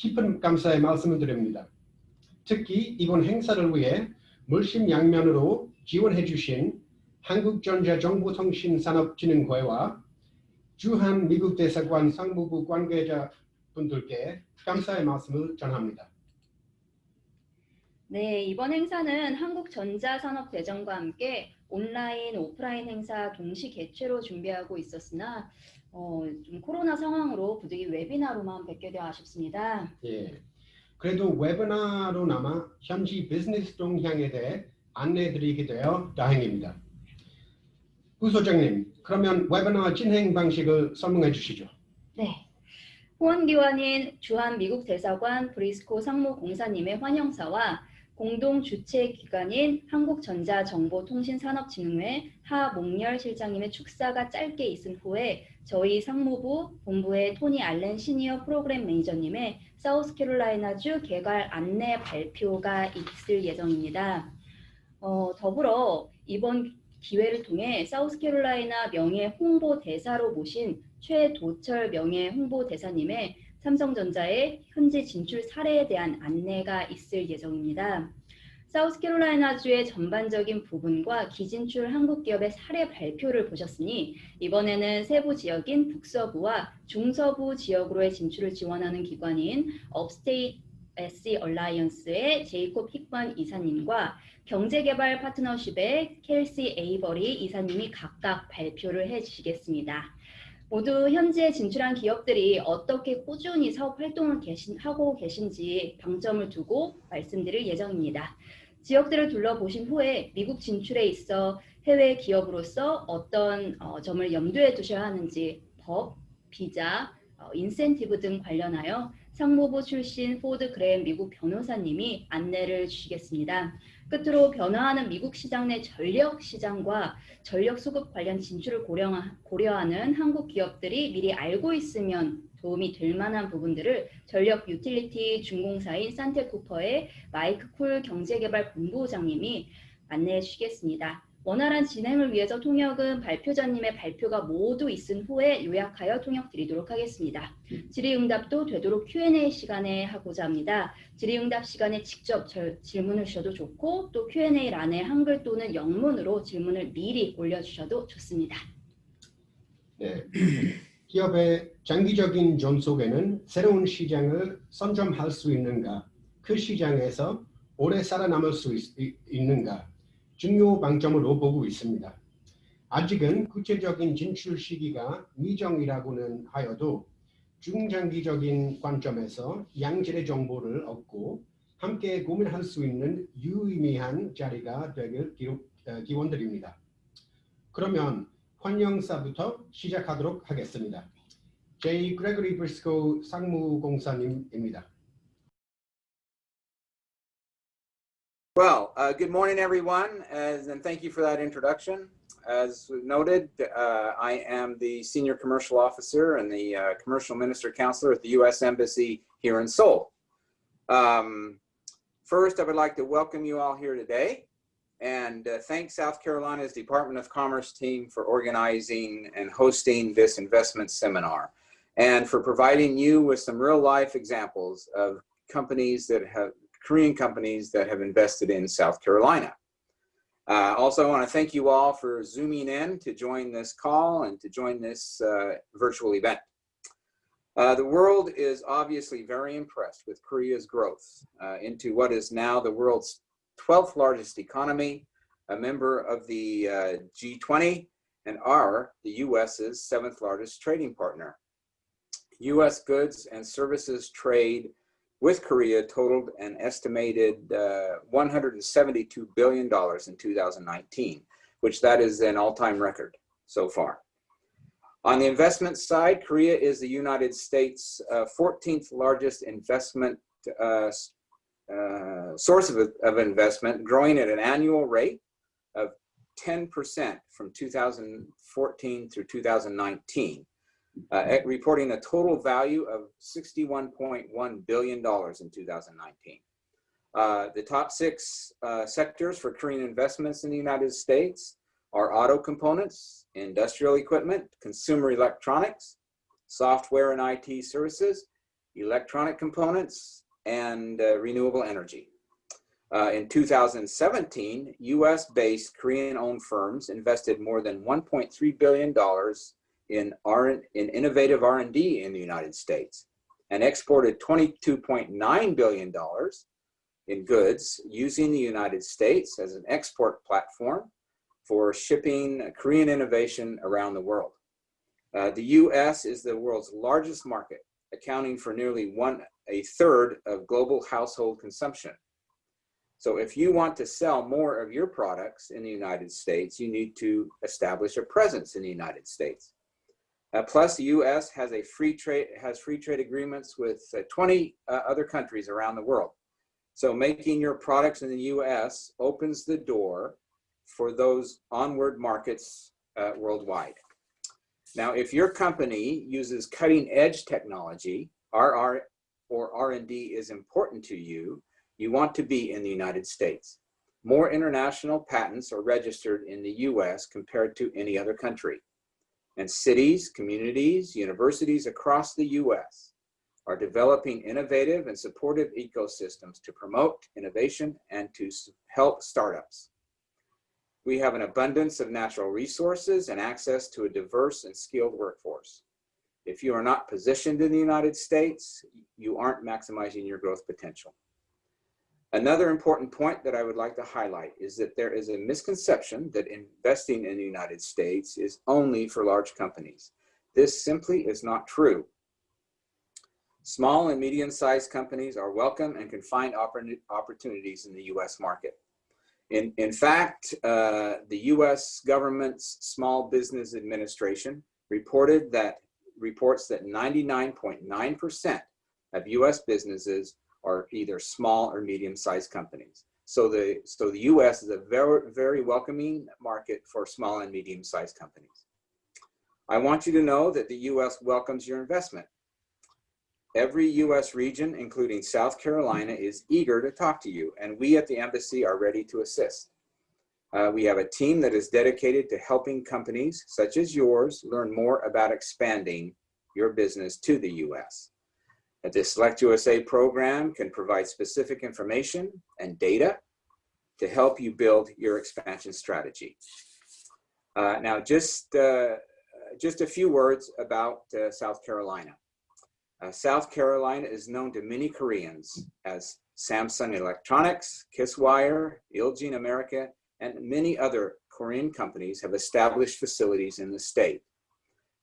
깊은 감사의 말씀을 드립니다. 특히 이번 행사를 위해 물심양면으로 지원해 주신 한국전자정보통신산업진흥회와 주한 미국 대사관 상무부 관계자분들께 감사의 말씀을 전합니다. 네, 이번 행사는 한국전자산업대전과 함께 온라인, 오프라인 행사 동시 개최로 준비하고 있었으나 좀 코로나 상황으로 부득이 웨비나로만 뵙게 되어 아쉽습니다. 예, 그래도 웨비나로나마 현지 비즈니스 동향에 대해 안내해드리게 되어 다행입니다. 부소장님, 그러면 웨비나 진행 방식을 설명해 주시죠. 네. 후원기관인 주한 미국 대사관 브리스코 상무공사님의 환영사와 공동 주최기관인 한국전자정보통신산업진흥회 하몽열 실장님의 축사가 짧게 있은 후에 저희 상무부 본부의 토니 알렌 시니어 프로그램 매니저님의 사우스캐롤라이나주 개괄 안내 발표가 있을 예정입니다. 더불어 이번 기회를 통해 사우스캐롤라이나 명예 홍보대사로 모신 최도철 명예 홍보대사님의 삼성전자의 현지 진출 사례에 대한 안내가 있을 예정입니다. 사우스캐롤라이나주의 전반적인 부분과 기진출 한국 기업의 사례 발표를 보셨으니 이번에는 세부 지역인 북서부와 중서부 지역으로의 진출을 지원하는 기관인 업스테이트 SC 얼라이언스의 제이콥 힉번 이사님과 경제개발 파트너십의 켈시 에이버리 이사님이 각각 발표를 해주시겠습니다. 모두 현지에 진출한 기업들이 어떻게 꾸준히 사업 활동을 하고 계신지 방점을 두고 말씀드릴 예정입니다. 지역들을 둘러보신 후에 미국 진출에 있어 해외 기업으로서 어떤 점을 염두에 두셔야 하는지 법, 비자, 인센티브 등 관련하여 상무부 출신 포드 그레임 미국 변호사님이 안내를 주시겠습니다. 끝으로 변화하는 미국 시장 내 전력 시장과 전력 수급 관련 진출을 고려하는 한국 기업들이 미리 알고 있으면 도움이 될 만한 부분들을 전력 유틸리티 준공사인 산테쿠퍼의 마이크 쿨 경제개발 본부장님이 안내해 주시겠습니다. 원활한 진행을 위해서 통역은 발표자님의 발표가 모두 있은 후에 요약하여 통역 드리도록 하겠습니다. 질의응답도 되도록 Q&A 시간에 하고자 합니다. 질의응답 시간에 직접 질문을 주셔도 좋고 또 Q&A란에 한글 또는 영문으로 질문을 미리 올려주셔도 좋습니다. 네. 기업의 장기적인 존속에는 새로운 시장을 선점할 수 있는가, 그 시장에서 오래 살아남을 수 있는가 중요 방점으로 보고 있습니다. 아직은 구체적인 진출 시기가 미정이라고는 하여도 중장기적인 관점에서 양질의 정보를 얻고 함께 고민할 수 있는 유의미한 자리가 되길 기원드립니다. 그러면 환영사부터 시작하도록 하겠습니다. J. Gregory Briscoe 상무공사님입니다. Well, good morning, everyone, and thank you for that introduction. As noted, I am the Senior Commercial Officer and the Commercial Minister Counselor at the U.S. Embassy here in Seoul. First, I would like to welcome you all here today and thank South Carolina's Department of Commerce team for organizing and hosting this investment seminar and for providing you with some real-life examples of companies that have Korean companies that have invested in South Carolina. Also, I want to thank you all for zooming in to join this call and to join this virtual event. The world is obviously very impressed with Korea's growth into what is now the world's 12th largest economy, a member of the G20, and the US's 7th largest trading partner. US goods and services trade with Korea totaled an estimated $172 billion in 2019, which that is an all-time record so far. On the investment side, Korea is the United States' 14th largest investment source of investment, growing at an annual rate of 10% from 2014 through 2019. Reporting a total value of $61.1 billion in 2019. The top 6 sectors for Korean investments in the United States are auto components, industrial equipment, consumer electronics, software and IT services, electronic components, and renewable energy. In 2017, US-based Korean-owned firms invested more than $1.3 billion in innovative R&D in the United States and exported $22.9 billion in goods using the United States as an export platform for shipping Korean innovation around the world. The US is the world's largest market, accounting for nearly a third of global household consumption. So if you want to sell more of your products in the United States, you need to establish a presence in the United States. Plus, the US has free trade agreements with 20 other countries around the world. So making your products in the US opens the door for those onward markets worldwide. Now, if your company uses cutting edge technology, or R&D is important to you, you want to be in the United States. More international patents are registered in the US compared to any other country. And cities, communities, universities across the US are developing innovative and supportive ecosystems to promote innovation and to help startups. We have an abundance of natural resources and access to a diverse and skilled workforce. If you are not positioned in the United States, you aren't maximizing your growth potential. Another important point that I would like to highlight is that there is a misconception that investing in the United States is only for large companies. This simply is not true. Small and medium-sized companies are welcome and can find opportunities in the US market. In fact, the US government's Small Business Administration reports that 99.9% of US businesses are either small or medium-sized companies. So the US is a very, very welcoming market for small and medium-sized companies. I want you to know that the US welcomes your investment. Every US region, including South Carolina, is eager to talk to you, and we at the embassy are ready to assist. We have a team that is dedicated to helping companies such as yours learn more about expanding your business to the US. The Select USA program can provide specific information and data to help you build your expansion strategy. Now, just a few words about South Carolina. South Carolina is known to many Koreans as Samsung Electronics, Kisswire, Ilgene America, and many other Korean companies have established facilities in the state.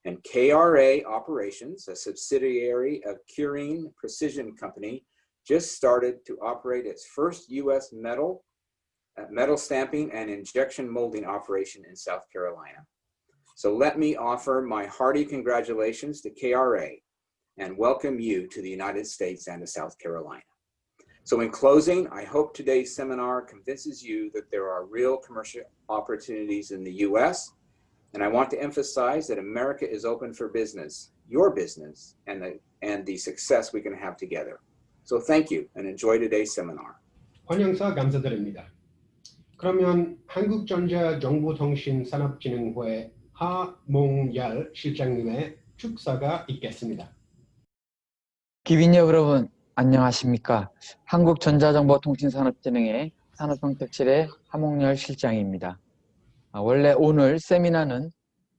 And KRA Operations, a subsidiary of Kirin Precision Company, just started to operate its first US metal stamping and injection molding operation in South Carolina. So let me offer my hearty congratulations to KRA and welcome you to the United States and to South Carolina. So in closing, I hope today's seminar convinces you that there are real commercial opportunities in the US, and I want to emphasize that America is open for business, your business, and the success we can have together. So thank you and enjoy today's seminar. 환영사 감사드립니다. 그러면 한국전자정보통신산업진흥회 하몽열 실장님의 축사가 있겠습니다. 기빈 여러분 안녕하십니까? 한국전자정보통신산업진흥회 산업정책실의 하몽열 실장입니다. 원래 오늘 세미나는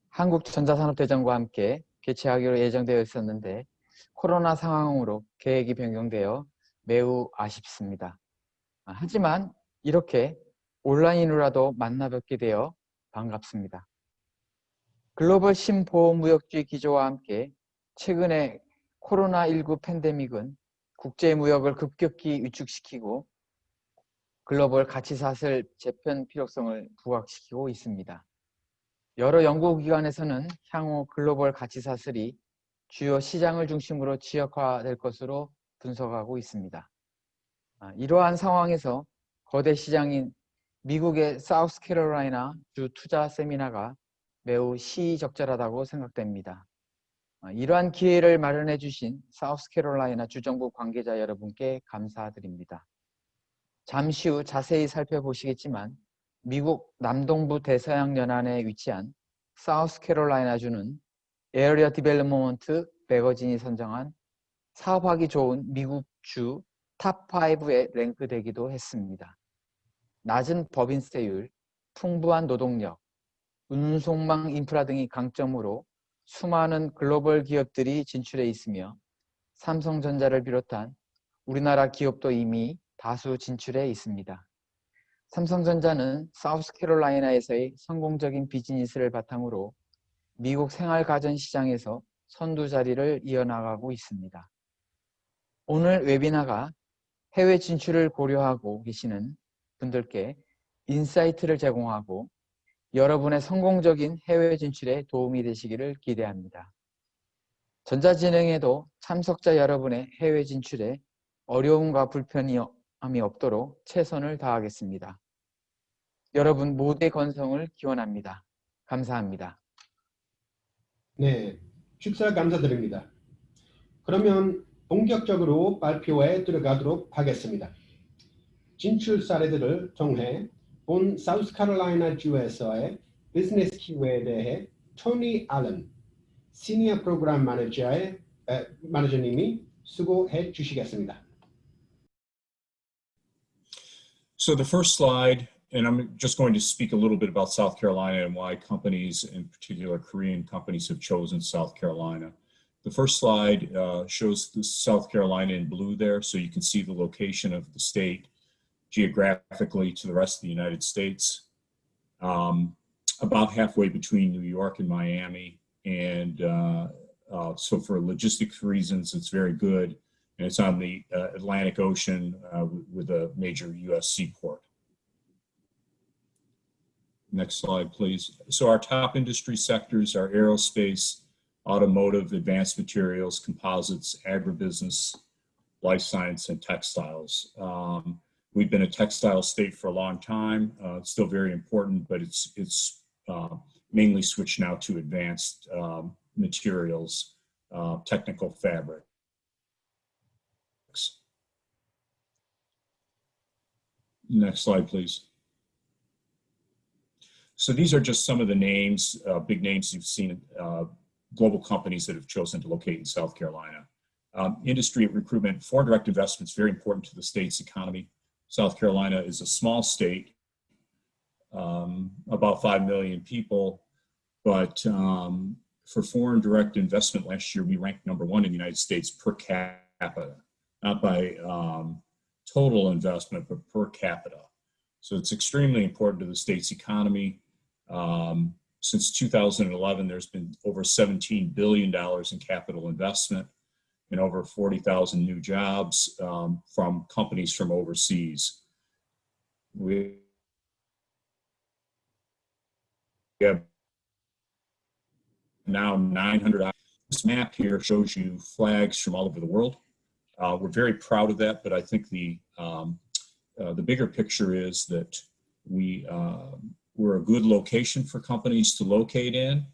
한국전자산업대전과 함께 개최하기로 예정되어 있었는데 코로나 상황으로 계획이 변경되어 매우 아쉽습니다. 하지만 이렇게 온라인으로라도 만나 뵙게 되어 반갑습니다. 글로벌 신보호무역주의 기조와 함께 최근에 코로나19 팬데믹은 국제무역을 급격히 위축시키고 글로벌 가치사슬 재편 필요성을 부각시키고 있습니다. 여러 연구기관에서는 향후 글로벌 가치사슬이 주요 시장을 중심으로 지역화될 것으로 분석하고 있습니다. 이러한 상황에서 거대 시장인 미국의 사우스캐롤라이나주 투자 세미나가 매우 시의적절하다고 생각됩니다. 이러한 기회를 마련해 주신 사우스캐롤라이나 주정부 관계자 여러분께 감사드립니다. 잠시 후 자세히 살펴보시겠지만 미국 남동부 대서양 연안에 위치한 사우스캐롤라이나주는 에어리어 디벨롭먼트 매거진이 선정한 사업하기 좋은 미국 주 탑5에 랭크되기도 했습니다. 낮은 법인세율, 풍부한 노동력, 운송망 인프라 등이 강점으로 수많은 글로벌 기업들이 진출해 있으며 삼성전자를 비롯한 우리나라 기업도 이미 다수 진출해 있습니다. 삼성전자는 사우스캐롤라이나에서의 성공적인 비즈니스를 바탕으로 미국 생활가전 시장에서 선두 자리를 이어나가고 있습니다. 오늘 웨비나가 해외 진출을 고려하고 계시는 분들께 인사이트를 제공하고 여러분의 성공적인 해외 진출에 도움이 되시기를 기대합니다. 전자진흥에도 참석자 여러분의 해외 진출에 어려움과 불편함이 없도록 최선을 다하겠습니다. 여러분 모두의 건성을 기원합니다. 감사합니다. 네, 축사 감사드립니다. 그러면 본격적으로 발표에 들어가도록 하겠습니다. 진출 사례들을 통해 본 사우스캐롤라이나주에서의 비즈니스 기회에 대해 토니 알렌 시니어 프로그램 매니저님이 수고해 주시겠습니다. So the first slide, and I'm just going to speak a little bit about South Carolina and why companies, in particular Korean companies, have chosen South Carolina. The first slide shows the South Carolina in blue there, so you can see the location of the state geographically to the rest of the United States. About halfway between New York and Miami, and so for logistics reasons, it's very good. And it's on the Atlantic Ocean with a major US seaport. Next slide, please. So our top industry sectors are aerospace, automotive, advanced materials, composites, agribusiness, life science, and textiles. We've been a textile state for a long time. It's still very important, but it's mainly switched now to advanced materials, technical fabric. Next slide, please. So these are just some of the names, big names you've seen, global companies that have chosen to locate in South Carolina. Industry recruitment, foreign direct investment is very important to the state's economy. South Carolina is a small state, about 5 million people, but for foreign direct investment last year, we ranked #1 in the United States per capita, not by total investment, but per capita. So it's extremely important to the state's economy. Since 2011, there's been over $17 billion in capital investment and over 40,000 new jobs from companies from overseas. We have now 900. This map here shows you flags from all over the world. We're very proud of that, but I think the bigger picture is that we're a good location for companies to locate in,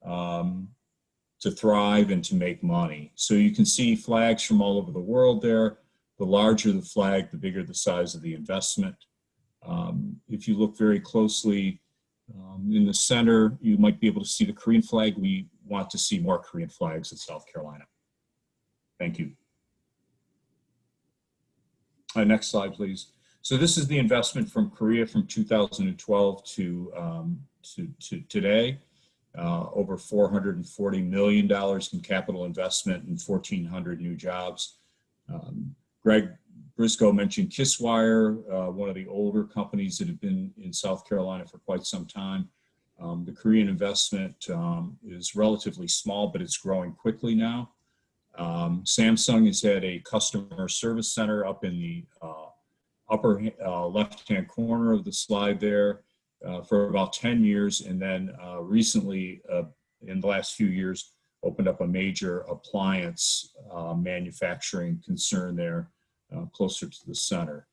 to thrive and to make money. So you can see flags from all over the world there. The larger the flag, the bigger the size of the investment. If you look very closely in the center, you might be able to see the Korean flag. We want to see more Korean flags in South Carolina. Thank you. Next slide, please. So this is the investment from Korea from 2012 to today. Over $440 million in capital investment and 1,400 new jobs. Greg Briscoe mentioned Kisswire, one of the older companies that have been in South Carolina for quite some time. The Korean investment is relatively small, but it's growing quickly now. Samsung has had a customer service center up in the upper left-hand corner of the slide there for about 10 years, and then recently, in the last few years, opened up a major appliance manufacturing concern there closer to the center.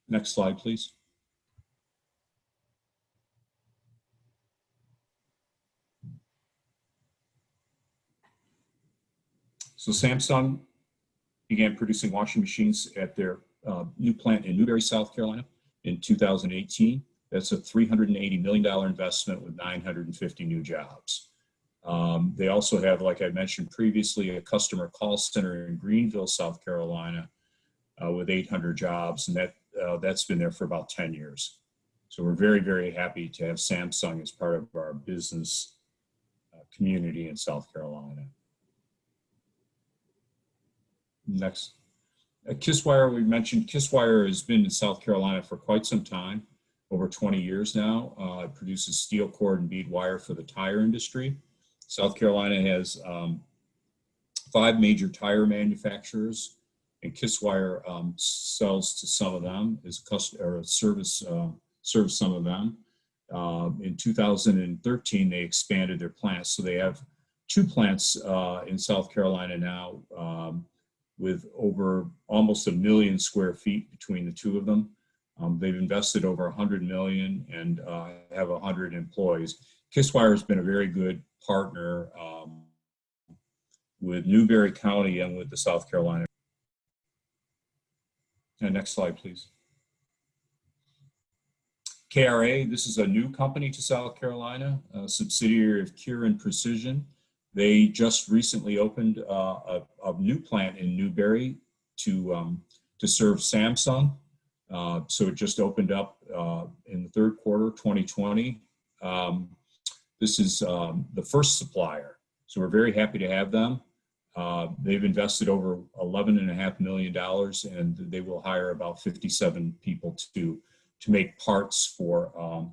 Next slide, please. So Samsung began producing washing machines at their new plant in Newberry, South Carolina in 2018. That's a $380 million investment with 950 new jobs. They also have, like I mentioned previously, a customer call center in Greenville, South Carolina, with 800 jobs, and that's been there for about 10 years. So we're very, very happy to have Samsung as part of our business community in South Carolina. Next. Kisswire, we mentioned Kisswire has been in South Carolina for quite some time, over 20 years now. It produces steel cord and bead wire for the tire industry. South Carolina has 5 major tire manufacturers, and Kisswire sells to some of them, serves some of them. In 2013, they expanded their plants, so they have 2 plants in South Carolina now, with over almost 1 million square feet between the 2 of them. They've invested over $100 million and have 100 employees. Kisswire has been a very good partner with Newberry County and with the South Carolina. And next slide, please. KRA, this is a new company to South Carolina, a subsidiary of Kieran Precision. They just recently opened a new plant in Newberry to serve Samsung. So it just opened up in the 3rd quarter, 2020. This is the first supplier, so we're very happy to have them. They've invested over $11.5 million, and they will hire about 57 people to make parts for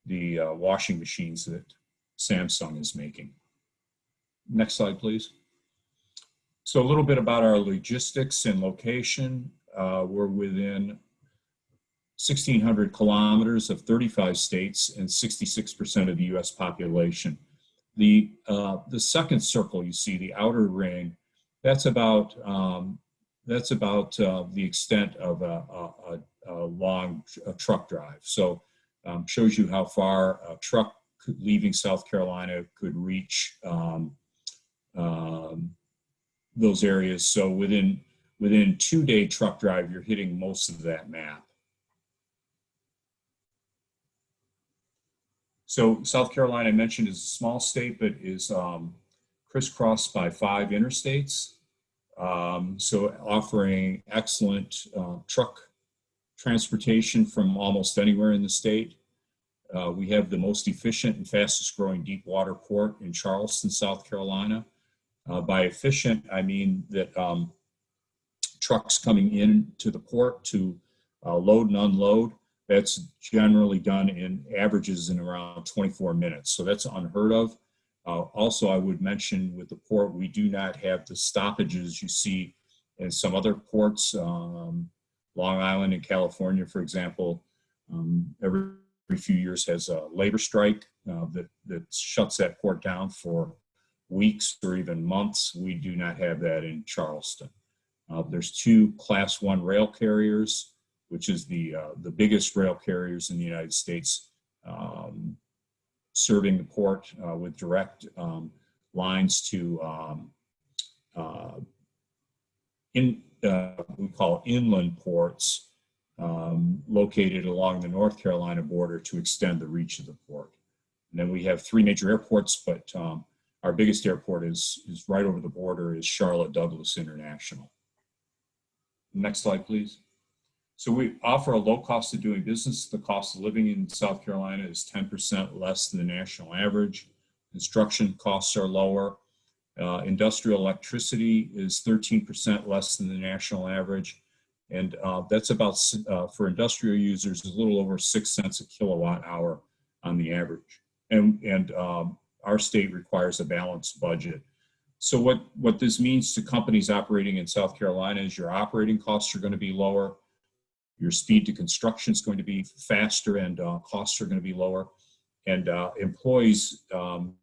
the washing machines that Samsung is making. Next slide, please. So a little bit about our logistics and location. We're within 1,600 kilometers of 35 states and 66% of the U.S. population. The second circle you see, the outer ring, that's about the extent of a long truck drive. So shows you how far a truck leaving South Carolina could reach those areas. So within 2-day truck drive, you're hitting most of that map. So South Carolina, I mentioned, is a small state, but is crisscrossed by 5 interstates. So offering excellent truck transportation from almost anywhere in the state. We have the most efficient and fastest growing deep water port in Charleston, South Carolina. By efficient, I mean that trucks coming into the port to load and unload, that's generally done in averages in around 24 minutes. So that's unheard of. Also, I would mention with the port, we do not have the stoppages you see in some other ports. Long Island in California, for example, every few years has a labor strike that shuts that port down for weeks or even months. We do not have that in Charleston. There's 2 Class 1 rail carriers, which is the biggest rail carriers in the United States, serving the port with direct lines to we call inland ports located along the North Carolina border to extend the reach of the port. And then we have 3 major airports, but our biggest airport is right over the border, is Charlotte Douglas International. Next slide, please. So we offer a low cost of doing business. The cost of living in South Carolina is 10% less than the national average. Construction costs are lower. Industrial electricity is 13% less than the national average. And that's about, for industrial users, a little over 6 cents a kilowatt hour on the average. And our state requires a balanced budget. So what this means to companies operating in South Carolina is your operating costs are going to be lower. Your speed to construction is going to be faster, and costs are going to be lower. And employees can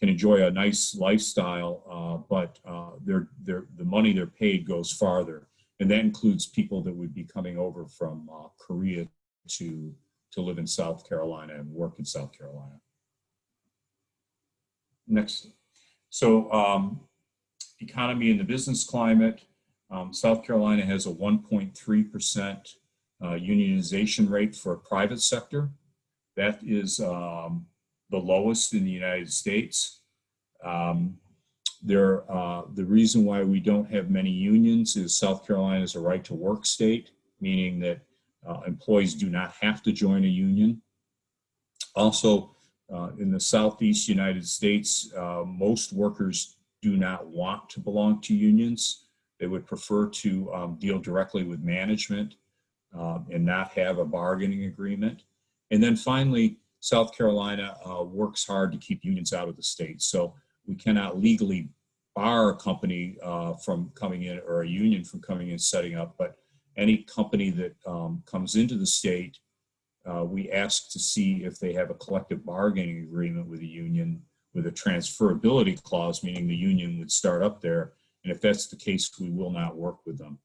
enjoy a nice lifestyle, but the money they're paid goes farther. And that includes people that would be coming over from Korea to live in South Carolina and work in South Carolina. Next. So economy and the business climate. South Carolina has a 1.3% unionization rate for private sector. That is the lowest in the United States. The reason why we don't have many unions is South Carolina is a right to work state, meaning that employees do not have to join a union. Also, in the Southeast United States, most workers do not want to belong to unions. They would prefer to deal directly with management and not have a bargaining agreement. And then finally, South Carolina works hard to keep unions out of the state. So we cannot legally bar a company from coming in, or a union from coming in, setting up, but any company that comes into the state, we ask to see if they have a collective bargaining agreement with a union with a transferability clause, meaning the union would start up there. And if that's the case, we will not work with them.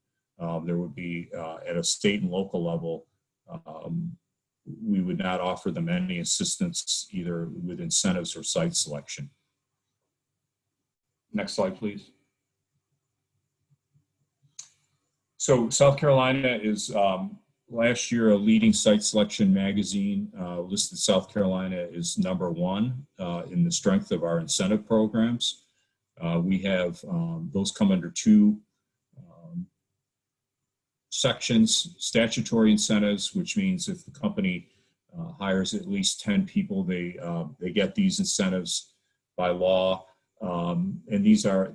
There would be, at a state and local level, we would not offer them any assistance either with incentives or site selection. Next slide, please. So South Carolina is last year a leading site selection magazine listed South Carolina as #1 in the strength of our incentive programs. We have those come under two sections: statutory incentives, which means if the company hires at least 10 people, they get these incentives by law, and these are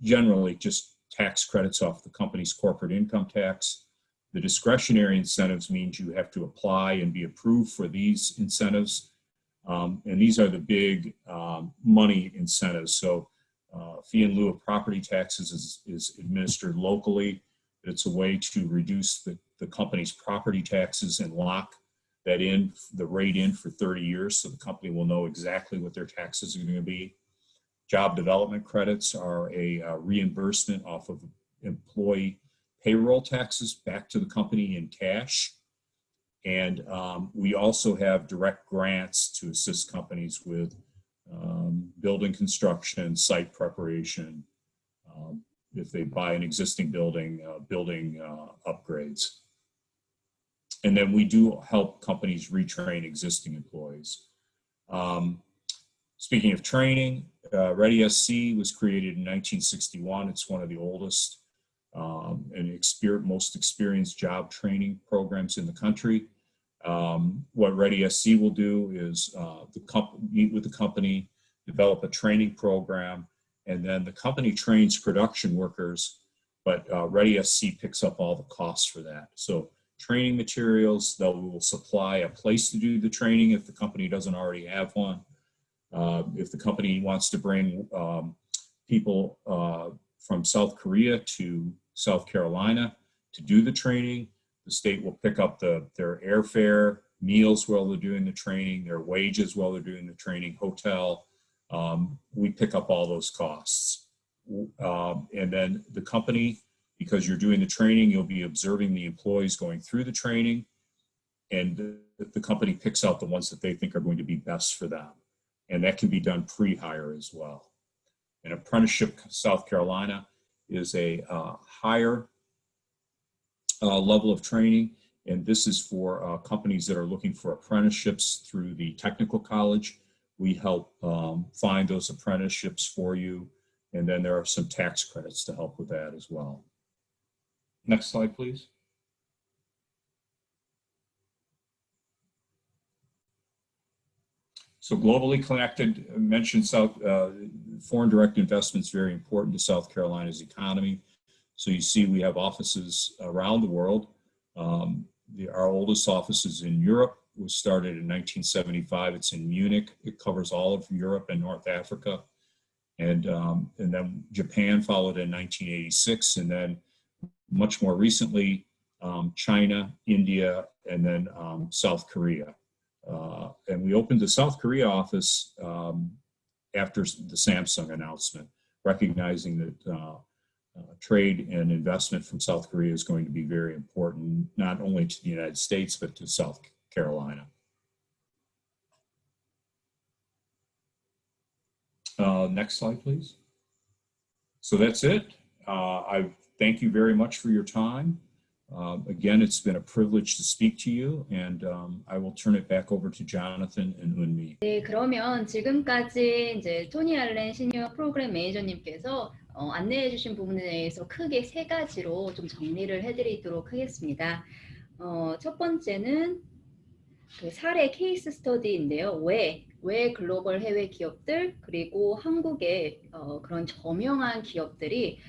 generally just tax credits off the company's corporate income tax. The discretionary incentives means you have to apply and be approved for these incentives, and these are the big money incentives. So fee in lieu of property taxes is administered locally. It's a way to reduce the company's property taxes and lock that in, the rate in for 30 years, so the company will know exactly what their taxes are going to be. Job development credits are a reimbursement off of employee payroll taxes back to the company in cash. And we also have direct grants to assist companies with building construction, site preparation, if they buy an existing building, building upgrades. And then we do help companies retrain existing employees. Speaking of training, Ready SC was created in 1961. It's one of the oldest and most experienced job training programs in the country. What Ready SC will do is meet with the company, develop a training program, and then the company trains production workers, but Ready SC picks up all the costs for that. So training materials, they will supply a place to do the training if the company doesn't already have one. If the company wants to bring people from South Korea to South Carolina to do the training, the state will pick up their airfare, meals while they're doing the training, their wages while they're doing the training, hotel. We pick up all those costs. And then the company, because you're doing the training, you'll be observing the employees going through the training, and the company picks out the ones that they think are going to be best for them. And that can be done pre-hire as well. An apprenticeship, South Carolina, is a higher level of training, and this is for companies that are looking for apprenticeships through the technical college. We help find those apprenticeships for you, and then there are some tax credits to help with that as well. Next slide, please. So globally connected, I mentioned foreign direct investment is very important to South Carolina's economy. So you see we have offices around the world. Our oldest office is in Europe. It was started in 1975. It's in Munich. It covers all of Europe and North Africa. And then Japan followed in 1986. And then much more recently, China, India, and then South Korea. And we opened the South Korea office after the Samsung announcement, recognizing that trade and investment from South Korea is going to be very important, not only to the United States, but to South Carolina. Next slide, please. So that's it. I thank you very much for your time. Again, it's been a privilege to speak to you, and I will turn it back over to Jonathan and Unmi. 네, 그러면 지금까지 이제 토니 알렌 시니어 프로그램 매니저님께서 안내해 주신 부분에 대해서 크게 세 가지로 좀 정리를 해드리도록 하겠습니다. 첫 번째는 그 사례 케이스 스터디인데요. 왜 글로벌 해외 기업들 그리고 한국의 그런 저명한 기업들이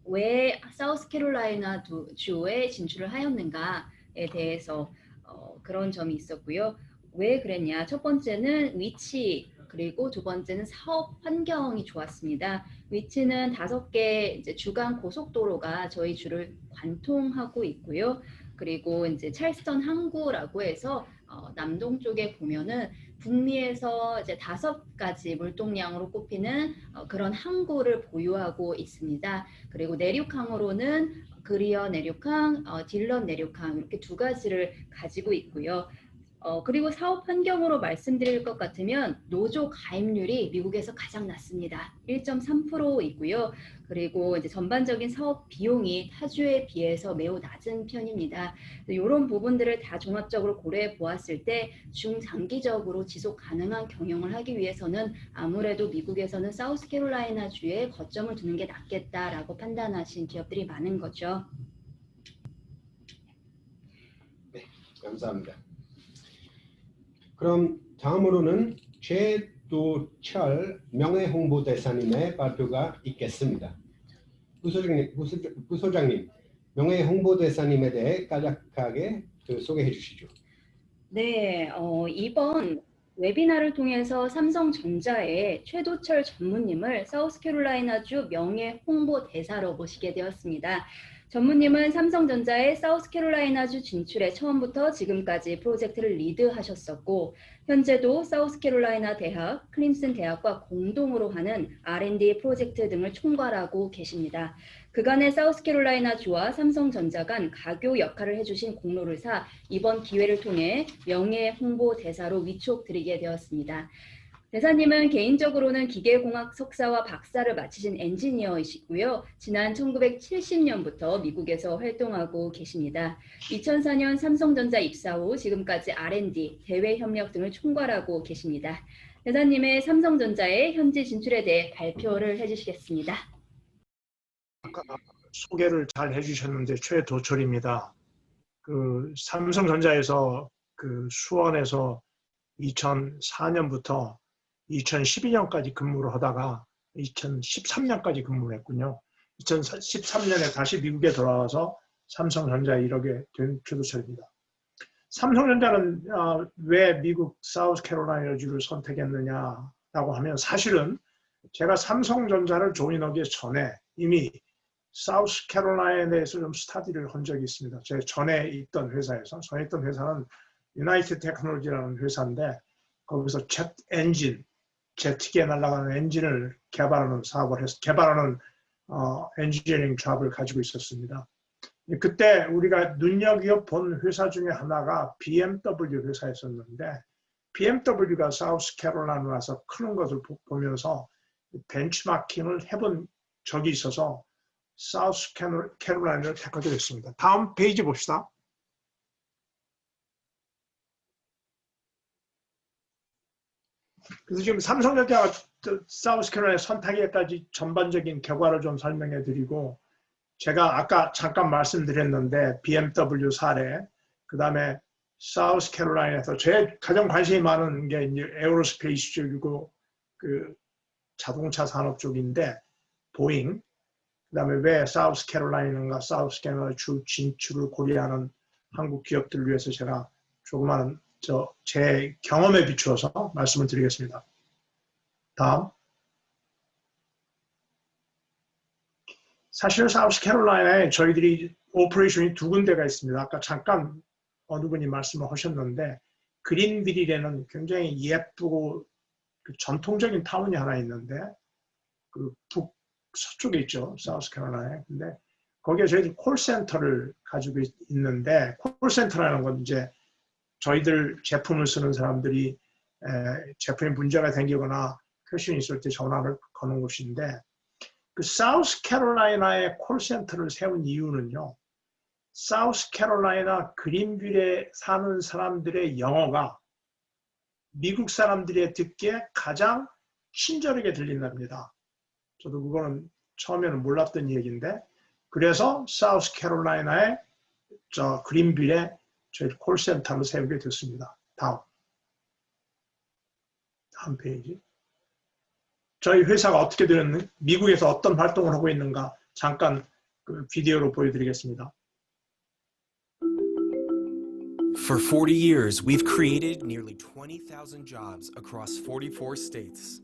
왜 사우스캐롤라이나 주에 진출을 하였는가에 대해서 그런 점이 있었고요. 왜 그랬냐? 첫 번째는 위치, 그리고 두 번째는 사업 환경이 좋았습니다. 위치는 5개 이제 주간 고속도로가 저희 주를 관통하고 있고요. 그리고 이제 찰스턴 항구라고 해서 남동쪽에 보면은 북미에서 이제 5가지 물동량으로 꼽히는 그런 항구를 보유하고 있습니다. 그리고 내륙항으로는 그리어 내륙항, 딜런 내륙항 이렇게 2가지를 가지고 있고요. 그리고 사업 환경으로 말씀드릴 것 같으면 노조 가입률이 미국에서 가장 낮습니다. 1.3%이고요. 그리고 이제 전반적인 사업 비용이 타주에 비해서 매우 낮은 편입니다. 이런 부분들을 다 종합적으로 고려해 보았을 때 중장기적으로 지속 가능한 경영을 하기 위해서는 아무래도 미국에서는 사우스캐롤라이나 주에 거점을 두는 게 낫겠다라고 판단하신 기업들이 많은 거죠. 네, 감사합니다. 그럼 다음으로는 최도철 명예홍보대사님의 발표가 있겠습니다. 부소장님, 명예홍보대사님에 대해 간략하게 소개해 주시죠. 네, 이번 웨비나를 통해서 삼성전자의 최도철 전무님을 사우스캐롤라이나주 명예홍보대사로 모시게 되었습니다. 전무님은 삼성전자의 사우스캐롤라이나주 진출에 처음부터 지금까지 프로젝트를 리드하셨었고 현재도 사우스캐롤라이나 대학, 클림슨 대학과 공동으로 하는 R&D 프로젝트 등을 총괄하고 계십니다. 그간의 사우스캐롤라이나주와 삼성전자 간 가교 역할을 해주신 공로를 사 이번 기회를 통해 명예홍보대사로 위촉드리게 되었습니다. 대사님은 개인적으로는 기계공학 석사와 박사를 마치신 엔지니어이시고요. 지난 1970년부터 미국에서 활동하고 계십니다. 2004년 삼성전자 입사 후 지금까지 R&D, 대외 협력 등을 총괄하고 계십니다. 대사님의 삼성전자의 현지 진출에 대해 발표를 해주시겠습니다. 아까 소개를 잘 해주셨는데 최도철입니다. 그 삼성전자에서 그 수원에서 2004년부터 2012년까지 근무를 하다가 2013년까지 근무를 했군요. 2013년에 다시 미국에 돌아와서 삼성전자에 이르게 된 최도철입니다. 삼성전자는 왜 미국 사우스캐롤라이나주를 선택했느냐라고 하면 사실은 제가 삼성전자를 조인하기 전에 이미 사우스캐롤라이나에서 좀 스터디를 한 적이 있습니다. 제 전에 있던 회사에서. 전에 있던 회사는 유나이티드 테크놀로지라는 회사인데 거기서 젯 엔진, 제트기에 날아가는 엔진을 개발하는 사업을 해서 개발하는 엔지니어링 잡을 가지고 있었습니다. 그때 우리가 눈여겨본 회사 중에 하나가 BMW 회사였었는데 BMW가 사우스캐롤라이나 와서 크는 것을 보면서 벤치마킹을 해본 적이 있어서 사우스캐롤라이나를 택하게 됐습니다. 다음 페이지 봅시다. 그래서 지금 삼성전자가 사우스캐롤라이나 선택하기까지 전반적인 결과를 좀 설명해 드리고 제가 아까 잠깐 말씀드렸는데 BMW 사례, 그 다음에 사우스캐롤라이나에서 제 가장 관심이 많은 게 이제 에어로스페이스 쪽이고 그 자동차 산업 쪽인데 보잉, 그 다음에 왜 사우스캐롤라이나가 사우스캐롤라이나 주 진출을 고려하는 한국 기업들을 위해서 제가 조그마한 제 경험에 비추어서 말씀을 드리겠습니다. 다음. 사실 사우스캐롤라이나에 저희들이 오퍼레이션이 2군데가 있습니다. 아까 잠깐 어느 분이 말씀을 하셨는데 그린빌이라는 굉장히 예쁘고 그 전통적인 타운이 하나 있는데 그 북서쪽에 있죠. 사우스캐롤라이나에. 근데 거기에 저희들 콜센터를 가지고 있는데 콜센터라는 건 이제 저희들 제품을 쓰는 사람들이 제품에 문제가 생기거나 퀘션이 있을 때 전화를 거는 곳인데 그 사우스캐롤라이나의 콜센터를 세운 이유는요. 사우스캐롤라이나 그린빌에 사는 사람들의 영어가 미국 사람들이 듣기에 가장 친절하게 들린답니다. 저도 그거는 처음에는 몰랐던 얘기인데, 그래서 사우스캐롤라이나의 저 그린빌에 저희 콜센터를 세우게 됐습니다. 다음 페이지. 저희 회사가 어떻게 되었는지, 미국에서 어떤 활동을 하고 있는가 잠깐 그 비디오로 보여드리겠습니다. For 40 years, we've created nearly 20,000 jobs across 44 states,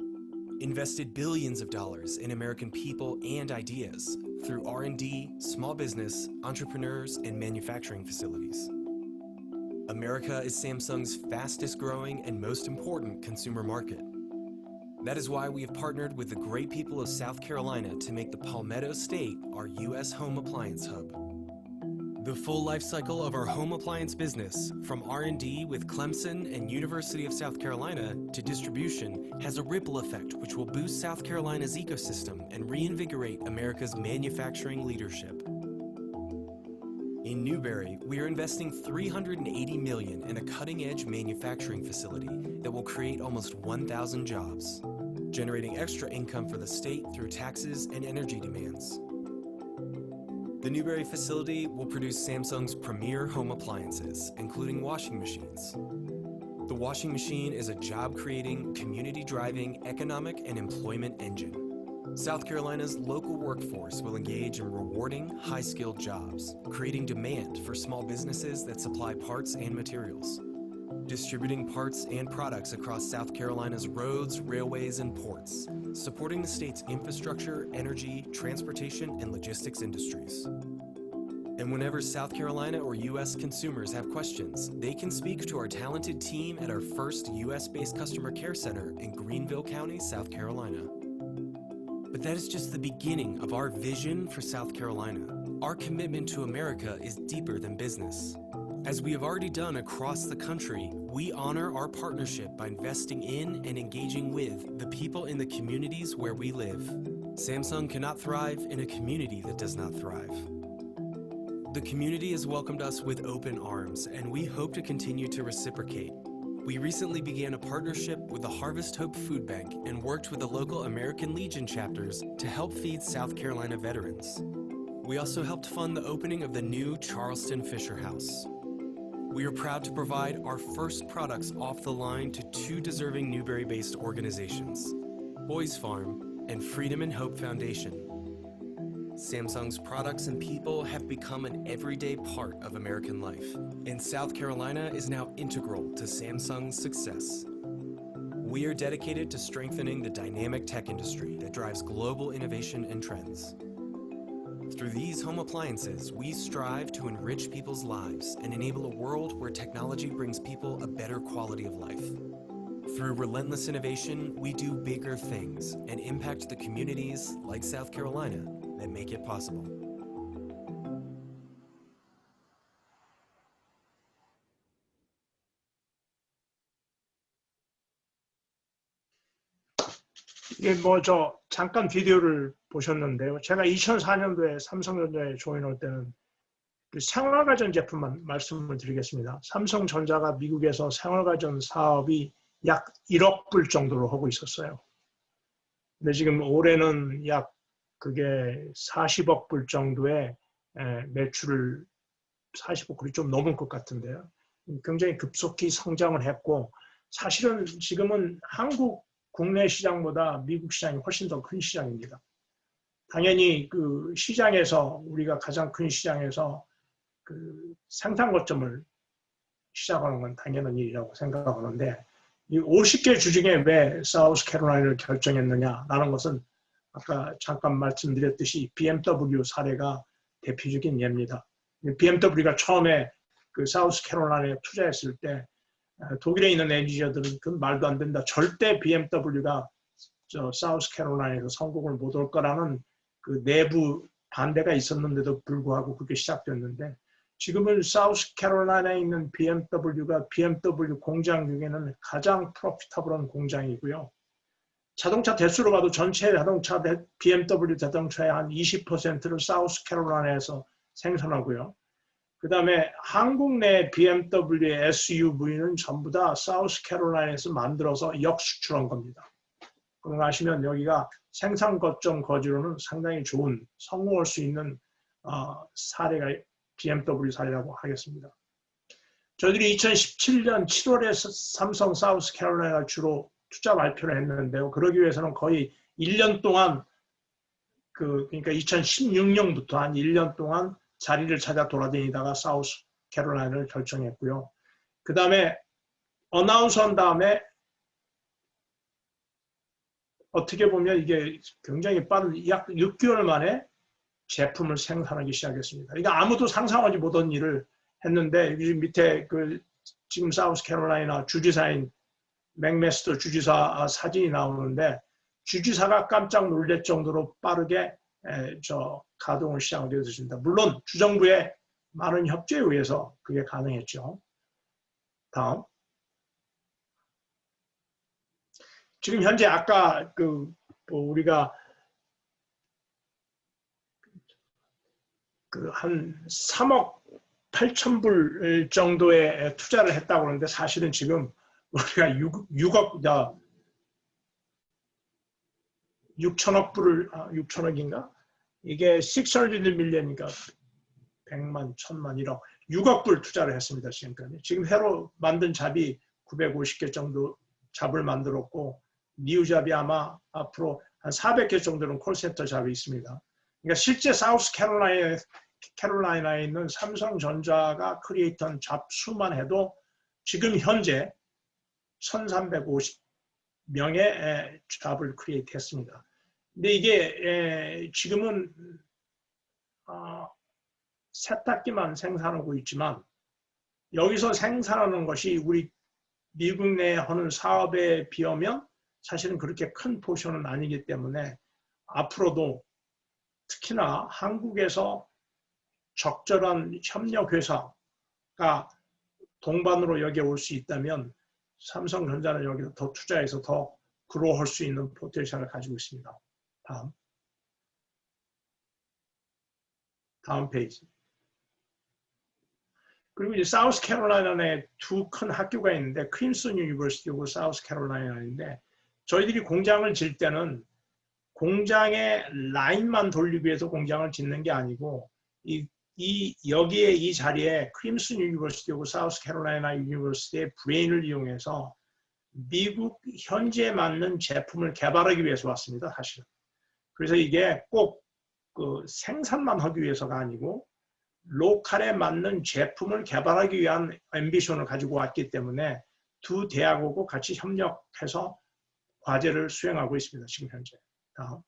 invested billions of dollars in American people and ideas through R&D, small business, entrepreneurs, and manufacturing facilities. America is Samsung's fastest growing and most important consumer market. That is why we have partnered with the great people of South Carolina to make the Palmetto State our U.S. home appliance hub. The full life cycle of our home appliance business, from R&D with Clemson and University of South Carolina to distribution, has a ripple effect which will boost South Carolina's ecosystem and reinvigorate America's manufacturing leadership. In Newberry, we are investing $380 million in a cutting-edge manufacturing facility that will create almost 1,000 jobs, generating extra income for the state through taxes and energy demands. The Newberry facility will produce Samsung's premier home appliances, including washing machines. The washing machine is a job-creating, community-driving, economic and employment engine. South Carolina's local workforce will engage in rewarding, high-skilled jobs, creating demand for small businesses that supply parts and materials, distributing parts and products across South Carolina's roads, railways, and ports, supporting the state's infrastructure, energy, transportation, and logistics industries. And whenever South Carolina or U.S. consumers have questions, they can speak to our talented team at our first U.S.-based customer care center in Greenville County, South Carolina. But that is just the beginning of our vision for South Carolina. Our commitment to America is deeper than business. As we have already done across the country, we honor our partnership by investing in and engaging with the people in the communities where we live. Samsung cannot thrive in a community that does not thrive. The community has welcomed us with open arms, and we hope to continue to reciprocate. We recently began a partnership with the Harvest Hope Food Bank and worked with the local American Legion chapters to help feed South Carolina veterans. We also helped fund the opening of the new Charleston Fisher House. We are proud to provide our first products off the line to two deserving Newberry-based organizations, Boys Farm and Freedom and Hope Foundation. Samsung's products and people have become an everyday part of American life, and South Carolina is now integral to Samsung's success. We are dedicated to strengthening the dynamic tech industry that drives global innovation and trends. Through these home appliances, we strive to enrich people's lives and enable a world where technology brings people a better quality of life. Through relentless innovation, we do bigger things and impact the communities like South Carolina that make it possible. 이게 잠깐 비디오를 보셨는데요. 제가 2004년도에 삼성전자에 조인할 때는 그 생활가전 제품만 말씀을 드리겠습니다. 삼성전자가 미국에서 생활가전 사업이 약 1억 불 정도로 하고 있었어요. 근데 지금 올해는 약 그게 40억 불 정도의 매출을 40억 불이 좀 넘은 것 같은데요. 굉장히 급속히 성장을 했고, 사실은 지금은 한국 국내 시장보다 미국 시장이 훨씬 더 큰 시장입니다. 당연히 그 시장에서, 우리가 가장 큰 시장에서 그 생산 거점을 시작하는 건 당연한 일이라고 생각하는데, 이 50개 주 중에 왜 사우스캐롤라이나를 결정했느냐라는 것은 아까 잠깐 말씀드렸듯이 BMW 사례가 대표적인 예입니다. BMW가 처음에 그 사우스캐롤라이나에 투자했을 때 독일에 있는 엔지니어들은 그 말도 안 된다. 절대 BMW가 저 사우스캐롤라이나에서 성공을 못 올 거라는 그 내부 반대가 있었는데도 불구하고 그게 시작됐는데, 지금은 사우스캐롤라이나에 있는 BMW가 BMW 공장 중에는 가장 프로피터블한 공장이고요. 자동차 대수로 봐도 전체 자동차 BMW 자동차의 한 20%를 사우스캐롤라이나에서 생산하고요. 그 다음에 한국 내 BMW의 SUV는 전부 다 사우스캐롤라이나에서 만들어서 역수출한 겁니다. 그럼 아시면 여기가 생산 거점 거지로는 상당히 좋은 성공할 수 있는 사례가 BMW 사례라고 하겠습니다. 저희들이 2017년 7월에 삼성 사우스캐롤라이나주로 투자 발표를 했는데요. 그러기 위해서는 거의 1년 동안 그러니까 2016년부터 한 1년 동안 자리를 찾아 돌아다니다가 사우스캐롤라이나를 결정했고요. 그 다음에 어나운스한 다음에 어떻게 보면 이게 굉장히 빠른 약 6개월 만에 제품을 생산하기 시작했습니다. 이게 아무도 상상하지 못한 일을 했는데 밑에 지금 사우스캐롤라이나 주지사인 맥메스터 주지사 사진이 나오는데 주지사가 깜짝 놀랄 정도로 빠르게 가동을 시작하게 됐습니다. 물론 주정부의 많은 협조에 의해서 그게 가능했죠. 다음. 지금 현재 아까 우리가 한 3억 8천 불 정도의 투자를 했다고 하는데 사실은 지금 우리가 6천억 불을 6천억인가? 이게 600 밀리언이니까 100만, 1000만, 1억 6억 불 투자를 했습니다. 지금까지. 지금 새로 만든 잡이 950개 정도 잡을 만들었고 니우 잡이 아마 앞으로 한 400개 정도는 콜센터 잡이 있습니다. 그러니까 실제 사우스캐롤라이나에 있는 삼성전자가 크리에이트한 잡 수만 해도 지금 현재 1350명의 잡을 크리에이트 했습니다. 근데 이게 지금은 세탁기만 생산하고 있지만 여기서 생산하는 것이 우리 미국 내에 하는 사업에 비하면 사실은 그렇게 큰 포션은 아니기 때문에 앞으로도 특히나 한국에서 적절한 협력회사가 동반으로 여기에 올 수 있다면 삼성전자는 여기서 더 투자해서 더 그로할 수 있는 포텐셜을 가지고 있습니다. 다음 페이지. 그리고 이제 사우스캐롤라이나에 두 큰 학교가 있는데 크림슨 유니버시티고 사우스캐롤라이나인데 저희들이 공장을 질 때는 공장의 라인만 돌리기 위해서 공장을 짓는 게 아니고 여기에 이 자리에 크림슨 유니버시티고 사우스캐롤라이나 유니버시티의 브레인을 이용해서 미국 현지에 맞는 제품을 개발하기 위해서 왔습니다. 사실은. 그래서 이게 꼭 생산만 하기 위해서가 아니고 로컬에 맞는 제품을 개발하기 위한 앰비션을 가지고 왔기 때문에 두 대학하고 같이 협력해서 과제를 수행하고 있습니다. 지금 현재. 다음.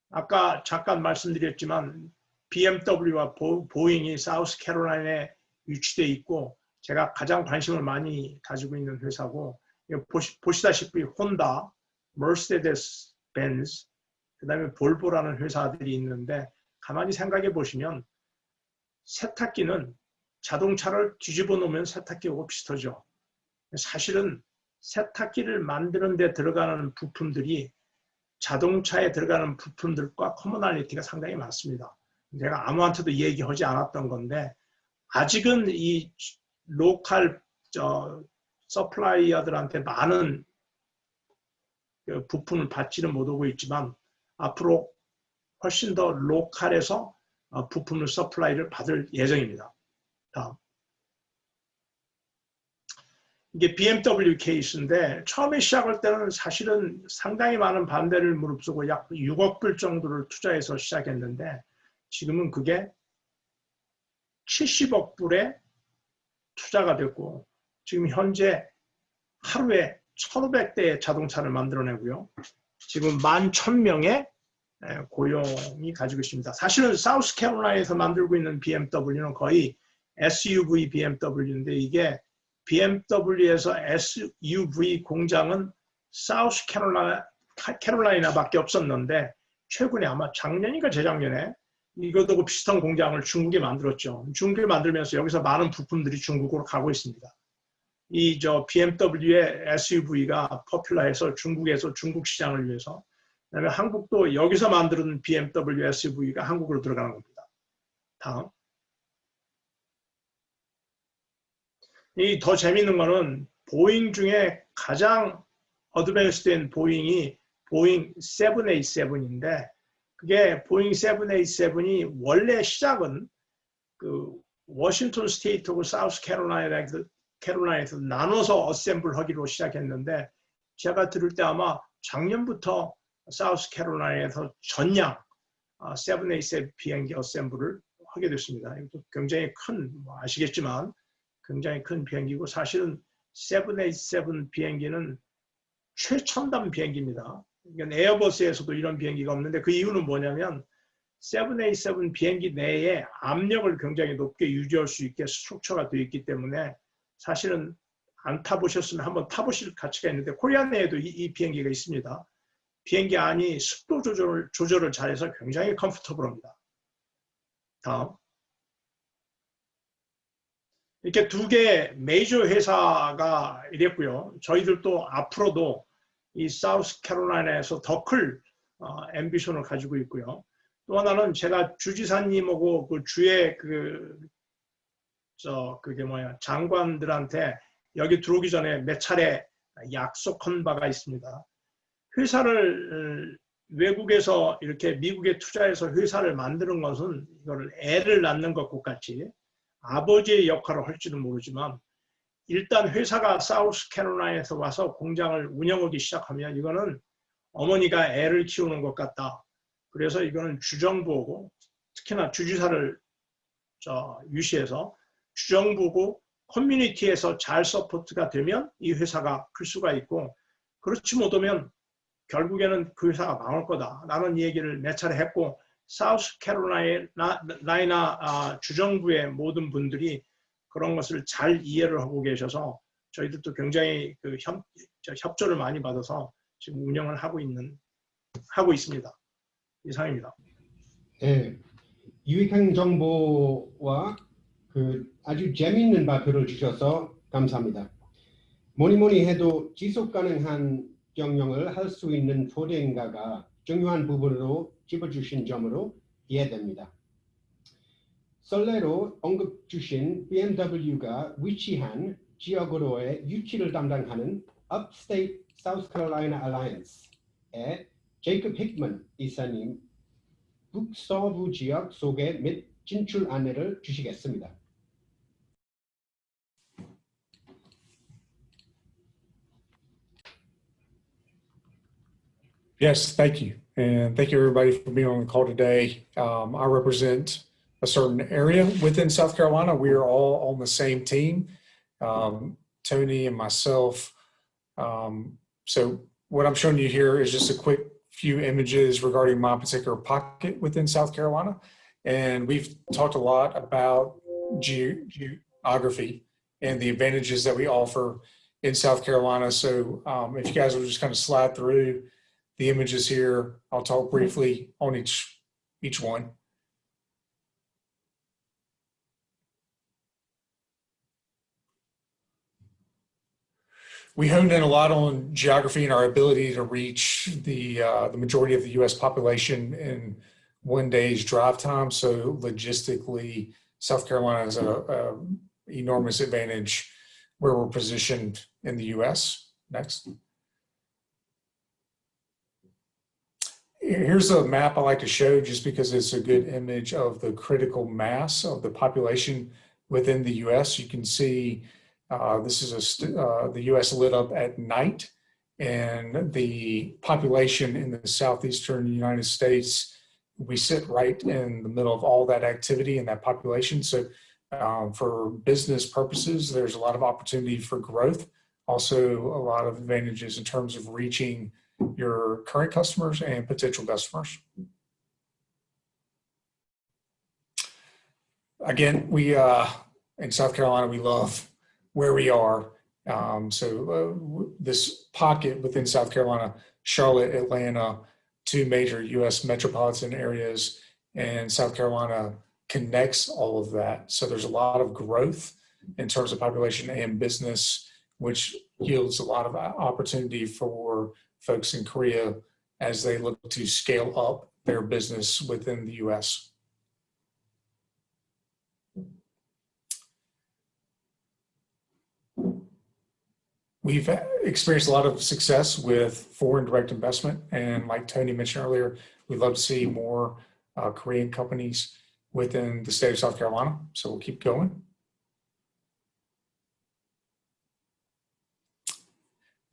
아까 잠깐 말씀드렸지만 BMW와 보잉이 사우스캐롤라이나에 위치되어 있고 제가 가장 관심을 많이 가지고 있는 회사고 보시다시피 혼다, 머세데스 벤츠, 그 다음에 볼보라는 회사들이 있는데 가만히 생각해 보시면 세탁기는 자동차를 뒤집어 놓으면 세탁기하고 비슷하죠. 사실은 세탁기를 만드는 데 들어가는 부품들이 자동차에 들어가는 부품들과 커머널리티가 상당히 많습니다. 제가 아무한테도 얘기하지 않았던 건데 아직은 이 로컬 서플라이어들한테 많은 부품을 받지는 못하고 있지만 앞으로 훨씬 더 로컬에서 부품을 서플라이를 받을 예정입니다. 다음. 이게 BMW 케이스인데 처음에 시작할 때는 사실은 상당히 많은 반대를 무릅쓰고 약 6억 불 정도를 투자해서 시작했는데 지금은 그게 70억 불에 투자가 됐고 지금 현재 하루에 1,500대의 자동차를 만들어내고요. 지금 11,000명의 고용이 가지고 있습니다. 사실은 사우스캐롤라이나에서 만들고 있는 BMW는 거의 SUV BMW인데 이게 BMW에서 SUV 공장은 사우스캐롤라이나밖에 없었는데 최근에 아마 작년인가 재작년에 이것하고 비슷한 공장을 중국에 만들었죠. 중국에 만들면서 여기서 많은 부품들이 중국으로 가고 있습니다. BMW의 SUV가 포퓰러해서 중국에서 중국 시장을 위해서 그다음에 한국도 여기서 만드는 BMW SUV가 한국으로 들어가는 겁니다. 다음. 이 더 재밌는 거는 보잉 중에 가장 어드밴스된 보잉이 보잉 787인데 그게 보잉 787이 원래 시작은 그 워싱턴 스테이트하고 사우스캐롤라이나에서 나눠서 어셈블 하기로 시작했는데 제가 들을 때 아마 작년부터 사우스캐롤라이나에서 전량 787 비행기 어셈블을 하게 됐습니다. 이것도 굉장히 큰, 아시겠지만 굉장히 큰 비행기고 사실은 787 비행기는 최첨단 비행기입니다. 이건 에어버스에서도 이런 비행기가 없는데 그 이유는 뭐냐면 787 비행기 내에 압력을 굉장히 높게 유지할 수 있게 스트럭처가 되어 있기 때문에 사실은 안 타보셨으면 한번 타보실 가치가 있는데 코리아 내에도 이 비행기가 있습니다. 비행기 안이 습도 조절을 잘해서 굉장히 컴포터블합니다. 다음. 이렇게 두 개의 메이저 회사가 이랬고요. 저희들도 앞으로도 이 사우스캐롤라이나에서 더 클 앰비션을 가지고 있고요. 또 하나는 제가 주지사님하고 그 주의 그게 뭐야 장관들한테 여기 들어오기 전에 몇 차례 약속한 바가 있습니다. 회사를 외국에서 이렇게 미국에 투자해서 회사를 만드는 것은 이거를 애를 낳는 것과 같이 아버지의 역할을 할지는 모르지만 일단 회사가 사우스캐롤라이나에서 와서 공장을 운영하기 시작하면 이거는 어머니가 애를 키우는 것 같다. 그래서 이거는 주정부하고 특히나 주지사를 유시해서 주정부고 커뮤니티에서 잘 서포트가 되면 이 회사가 클 수가 있고 그렇지 못하면 결국에는 그 회사가 망할 거다. 라는 얘기를 몇 차례 했고 사우스캐롤라이나 주정부의 모든 분들이 그런 것을 잘 이해를 하고 계셔서 저희들도 굉장히 그 협조를 많이 받아서 지금 운영을 하고 있습니다. 이상입니다. 네, 유익한 정보와 아주 재미있는 발표를 주셔서 감사합니다. 뭐니 해도 지속 가능한 경영을 할 수 있는 포대인가가 중요한 부분으로 짚어주신 점으로 이해됩니다. 선례로 언급 주신 BMW가 위치한 지역으로의 유치를 담당하는 Upstate South Carolina Alliance의 제이콥 힉먼 이사님 북서부 지역 소개 및 진출 안내를 주시겠습니다. Yes, thank you. And thank you everybody for being on the call today. I represent a certain area within South Carolina. We are all on the same team, Tony and myself. So what I'm showing you here is just a quick few images regarding my particular pocket within South Carolina. And we've talked a lot about geography and the advantages that we offer in South Carolina. So if you guys will just kind of slide through the images here, I'll talk briefly on each one. We honed in a lot on geography and our ability to reach the majority of the U.S. population in one day's drive time. So logistically, South Carolina has an enormous advantage where we're positioned in the U.S. Next. Here's a map I like to show just because it's a good image of the critical mass of the population within the U.S. You can see this is the U.S. lit up at night, and the population in the southeastern United States, we sit right in the middle of all that activity and that population. So for business purposes, there's a lot of opportunity for growth. Also, a lot of advantages in terms of reaching your current customers and potential customers. Again, we in South Carolina, we love where we are. This pocket within South Carolina, Charlotte, Atlanta, two major U.S. metropolitan areas, and South Carolina connects all of that. So there's a lot of growth in terms of population and business, which yields a lot of opportunity for folks in Korea as they look to scale up their business within the US. We've experienced a lot of success with foreign direct investment, and like Tony mentioned earlier, we'd love to see more Korean companies within the state of South Carolina, so we'll keep going.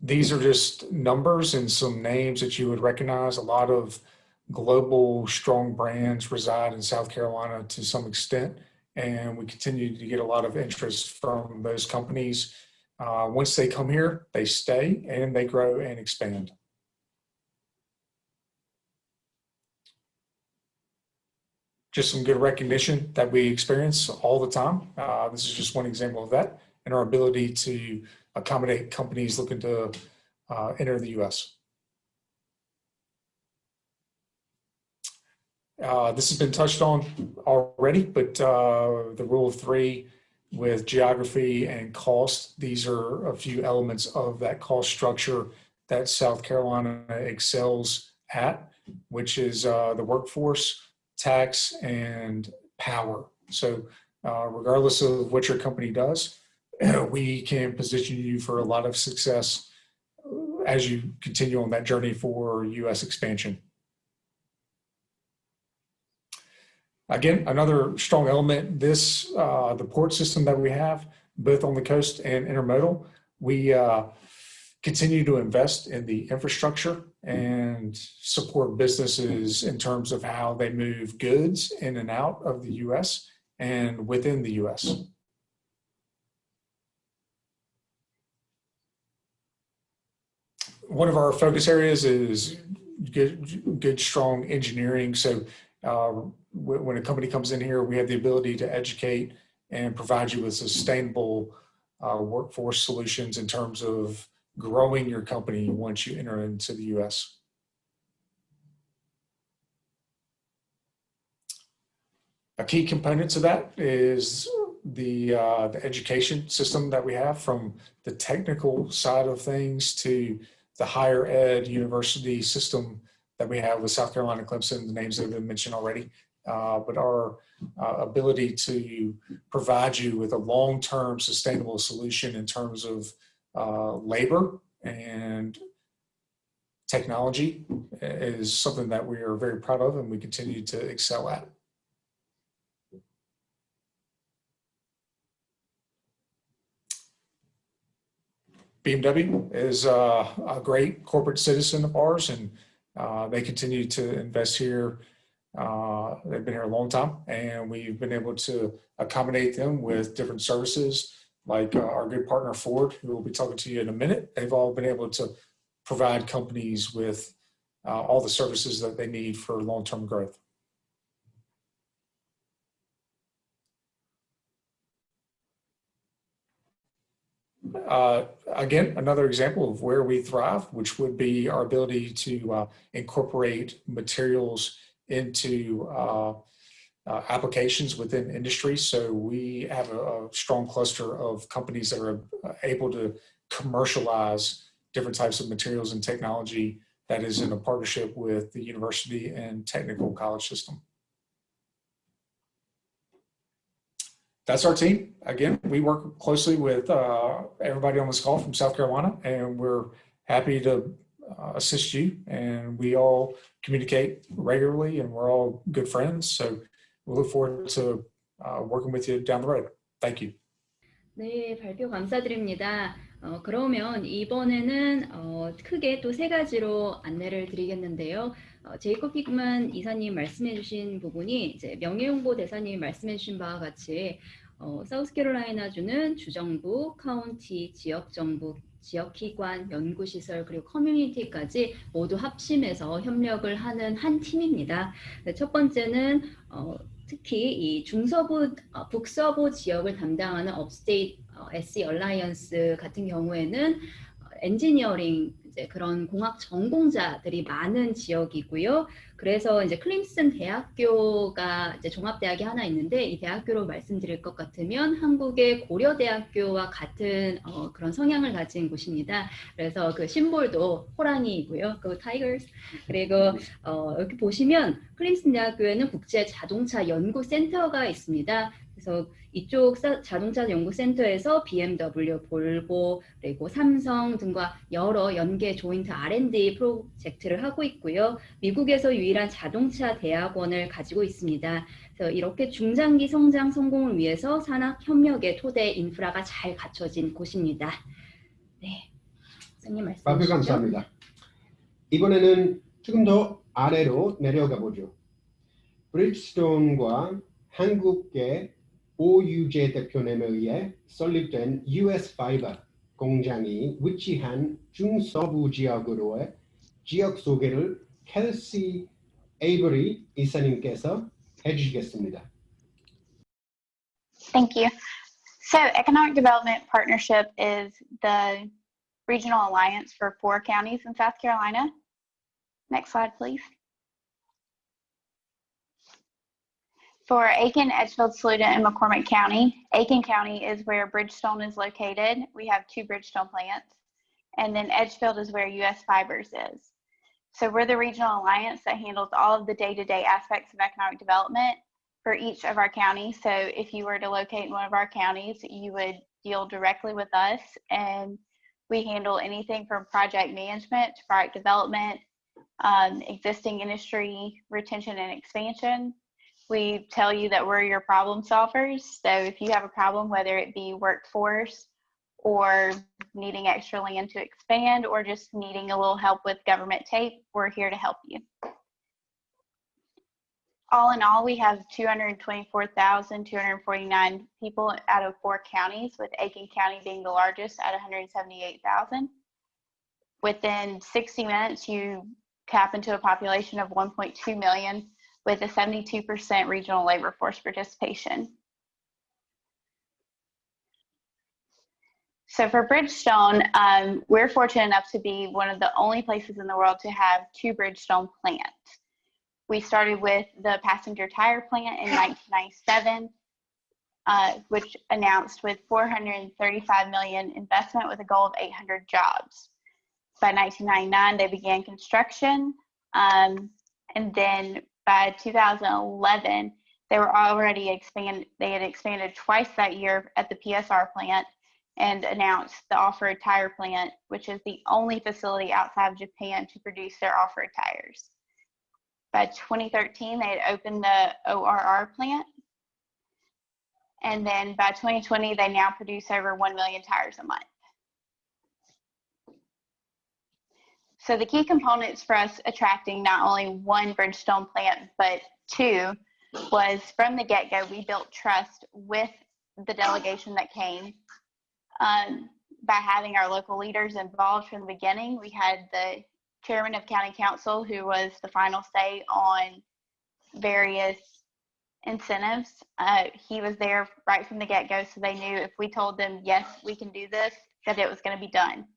These are just numbers and some names that you would recognize. A lot of global strong brands reside in South Carolina to some extent, and we continue to get a lot of interest from those companies. Once they come here, they stay and they grow and expand. Just some good recognition that we experience all the time. This is just one example of that, and our ability to accommodate companies looking to enter the US. This has been touched on already, but the rule of three with geography and cost, these are a few elements of that cost structure that South Carolina excels at, which is the workforce, tax, and power. So regardless of what your company does, we can position you for a lot of success as you continue on that journey for US expansion. Again, another strong element, the port system that we have, both on the coast and intermodal, we continue to invest in the infrastructure and support businesses in terms of how they move goods in and out of the US and within the US. One of our focus areas is good strong engineering. So when a company comes in here, we have the ability to educate and provide you with sustainable workforce solutions in terms of growing your company once you enter into the US. A key component to that is the education system that we have, from the technical side of things to the higher ed university system that we have with South Carolina, Clemson, the names that have been mentioned already. But our ability to provide you with a long-term sustainable solution in terms of labor and technology is something that we are very proud of and we continue to excel at. BMW is a great corporate citizen of ours, and they continue to invest here. They've been here a long time, and we've been able to accommodate them with different services, like our good partner Ford, who will be talking to you in a minute. They've all been able to provide companies with all the services that they need for long-term growth. Again, another example of where we thrive, which would be our ability to incorporate materials into applications within industry. So we have a strong cluster of companies that are able to commercialize different types of materials and technology that is in a partnership with the university and technical college system. That's our team. Again, we work closely with everybody on this call from South Carolina, and we're happy to assist you. And we all communicate regularly, and we're all good friends. So we look forward to working with you down the road. Thank you. 네, 발표 감사드립니다. 그러면 이번에는 크게 또 세 가지로 안내를 드리겠는데요. 제이콥 픽만 이사님 말씀해 주신 부분이 이제 명예홍보 대사님이 말씀해 주신 바와 같이 사우스캐롤라이나주는 주정부, 카운티, 지역정부, 지역기관, 연구시설, 그리고 커뮤니티까지 모두 합심해서 협력을 하는 한 팀입니다. 첫 번째는 특히 이 중서부, 북서부 지역을 담당하는 업스테이트 SE 얼라이언스 같은 경우에는 엔지니어링 이제 그런 공학 전공자들이 많은 지역이고요. 그래서 이제 클림슨 대학교가 이제 종합대학이 하나 있는데 이 대학교로 말씀드릴 것 같으면 한국의 고려대학교와 같은 그런 성향을 가진 곳입니다. 그래서 그 심볼도 호랑이이고요. 그 타이거스. 그리고 이렇게 보시면 클림슨 대학교에는 국제 자동차 연구센터가 있습니다. 그래서 이쪽 자동차 연구센터에서 BMW, 볼보, 그리고 삼성 등과 여러 연계 조인트 R&D 프로젝트를 하고 있고요. 미국에서 유일한 자동차 대학원을 가지고 있습니다. 그래서 이렇게 중장기 성장 성공을 위해서 산학 협력의 토대 인프라가 잘 갖춰진 곳입니다. 네, 선생님 말씀 발표 주시죠. 감사합니다. 이번에는 조금 더 아래로 내려가 보죠. 브리지스톤과 한국계 오유재 대표님에 의해 설립된 USFibers 공장이 위치한 중서부 지역으로의 지역 소개를 켈시 에이버리 이사님께서 해주시겠습니다. Thank you. So Economic Development Partnership is the regional alliance for 4 counties in South Carolina. Next slide, please. For Aiken, Edgefield, Saluda, and McCormick County, Aiken County is where Bridgestone is located. We have 2 Bridgestone plants. And then Edgefield is where USFibers is. So we're the regional alliance that handles all of the day-to-day aspects of economic development for each of our counties. So if you were to locate in one of our counties, you would deal directly with us, and we handle anything from project management to product development, existing industry retention and expansion. We tell you that we're your problem solvers. So if you have a problem, whether it be workforce or needing extra land to expand or just needing a little help with government tape, we're here to help you. All in all, we have 224,249 people out of 4 counties, with Aiken County being the largest at 178,000. Within 60 minutes, you tap into a population of 1.2 million with a 72% regional labor force participation. So for Bridgestone, we're fortunate enough to be one of the only places in the world to have 2 Bridgestone plants. We started with the passenger tire plant in 1997, which announced with $435 million investment with a goal of 800 jobs. By 1999, they began construction, and then by 2011, they were already expanded. They had expanded twice that year at the PSR plant and announced the off-road tire plant, which is the only facility outside of Japan to produce their off-road tires. By 2013, they had opened the ORR plant. And then by 2020, they now produce over 1 million tires a month. So the key components for us attracting not only 1 Bridgestone plant, but 2, was from the get-go, we built trust with the delegation that came. By having our local leaders involved from the beginning. We had the chairman of county council, who was the final say on various incentives. He was there right from the get-go, so they knew if we told them, yes, we can do this, that it was going to be done.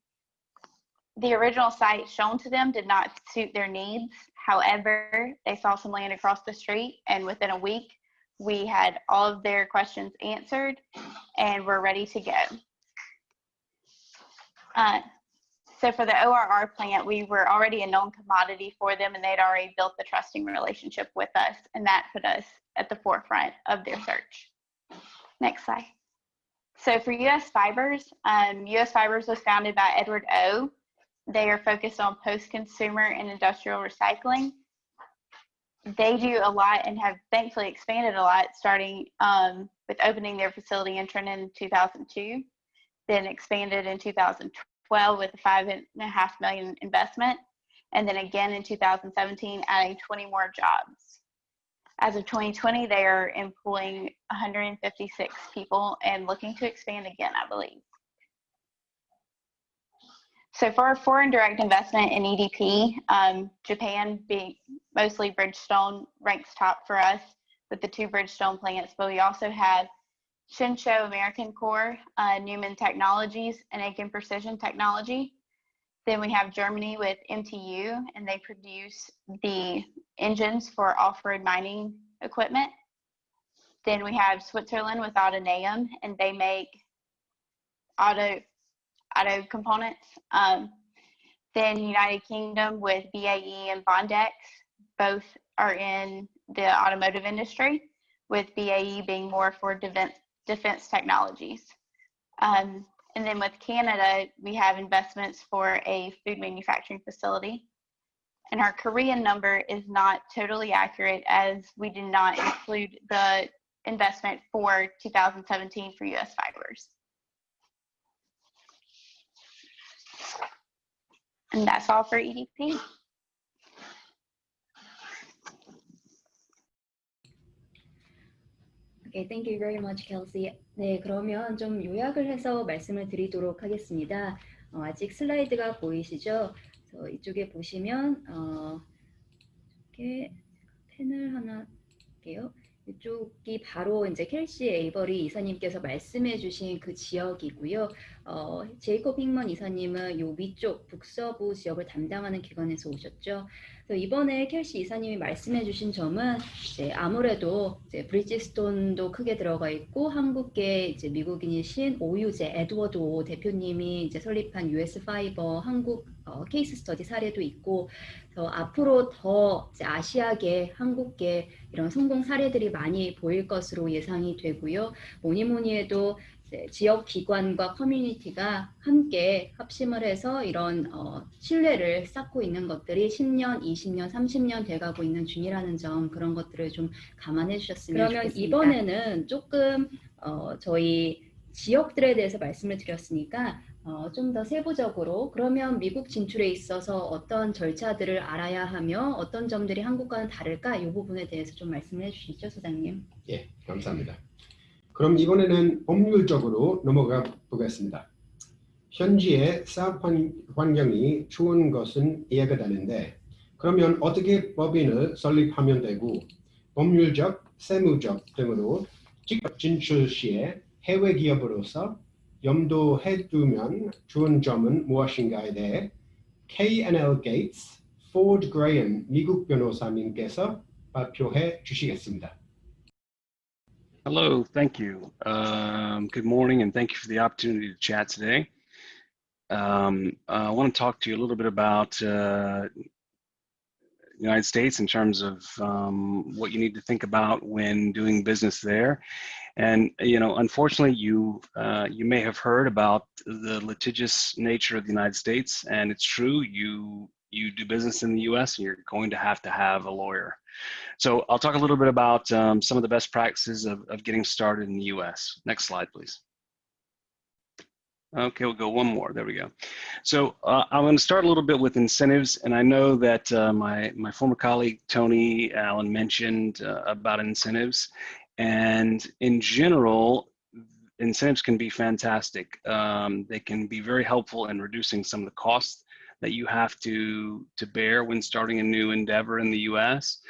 The original site shown to them did not suit their needs. However, they saw some land across the street, and within a week, we had all of their questions answered, and we're ready to go. So for the ORR plant, we were already a known commodity for them, and they'd already built the trusting relationship with us, and that put us at the forefront of their search. Next slide. So for USFibers, USFibers was founded by Edward O. They are focused on post-consumer and industrial recycling. They do a lot and have thankfully expanded a lot, starting with opening their facility in Trenton in 2002, then expanded in 2012 with a $5.5 million investment, and then again in 2017, adding 20 more jobs. As of 2020, they are employing 156 people and looking to expand again, I believe. So for our foreign direct investment in EDP, Japan, being mostly Bridgestone, ranks top for us with the 2 Bridgestone plants, but we also have Shinsho American Core, Newman Technologies, and Aiken Precision Technology. Then we have Germany with MTU, and they produce the engines for off-road mining equipment. Then we have Switzerland with Autoneum, and they make auto components. Then United Kingdom with BAE and Bondex, both are in the automotive industry, with BAE being more for defense technologies. And then with Canada, we have investments for a food manufacturing facility. And our Korean number is not totally accurate, as we did not include the investment for 2017 for USFibers. And that's all for EDP. Okay, thank you very much, Kelsey. 네, 그러면 좀 요약을 해서 말씀을 드리도록 하겠습니다. 아직 슬라이드가 보이시죠? 이쪽에 보시면 이렇게 펜을 하나 할게요. 이쪽이 바로 이제 켈시 에이버리 이사님께서 말씀해주신 그 지역이고요. 제이콥 힝먼 이사님은 요 위쪽 북서부 지역을 담당하는 기관에서 오셨죠. 그래서 이번에 켈시 이사님이 말씀해주신 점은 이제 아무래도 이제 브리지스톤도 크게 들어가 있고 한국계 이제 미국인이신 오유재 에드워드 오 대표님이 이제 설립한 USFiber 한국 케이스 스터디 사례도 있고. 그래서 앞으로 더 이제 아시아계, 한국계 이런 성공 사례들이 많이 보일 것으로 예상이 되고요. 뭐니 해도 이제 지역 기관과 커뮤니티가 함께 합심을 해서 이런 신뢰를 쌓고 있는 것들이 10년, 20년, 30년 돼가고 있는 중이라는 점, 그런 것들을 좀 감안해 주셨으면 좋겠습니다. 그러면 이번에는 조금 저희 지역들에 대해서 말씀을 드렸으니까 좀 더 세부적으로 그러면 미국 진출에 있어서 어떤 절차들을 알아야 하며 어떤 점들이 한국과는 다를까, 이 부분에 대해서 좀 말씀해 주시죠, 소장님. 예, 감사합니다. 그럼 이번에는 법률적으로 넘어가 보겠습니다. 현지의 사업 환경이 좋은 것은 이해가 되는데, 그러면 어떻게 법인을 설립하면 되고 법률적, 세무적 등으로 직접 진출 시에 해외 기업으로서 염두해 두면 좋은 점은 무엇인가에 대해 K&L 게이츠, 포드 그레이엄 미국 변호사님께서 발표해 주시겠습니다. Hello, thank you. Good morning, and thank you for the opportunity to chat today. I want to talk to you a little bit about the United States in terms of what you need to think about when doing business there. And unfortunately, you may have heard about the litigious nature of the United States, and it's true. You do business in the U.S., and you're going to have a lawyer. So I'll talk a little bit about some of the best practices of getting started in the U.S. Next slide, please. Okay, we'll go one more. There we go. So I'm going to start a little bit with incentives, and I know that my former colleague Tony Allen mentioned about incentives, and in general, incentives can be fantastic. They can be very helpful in reducing some of the costs that you have to bear when starting a new endeavor in the U.S.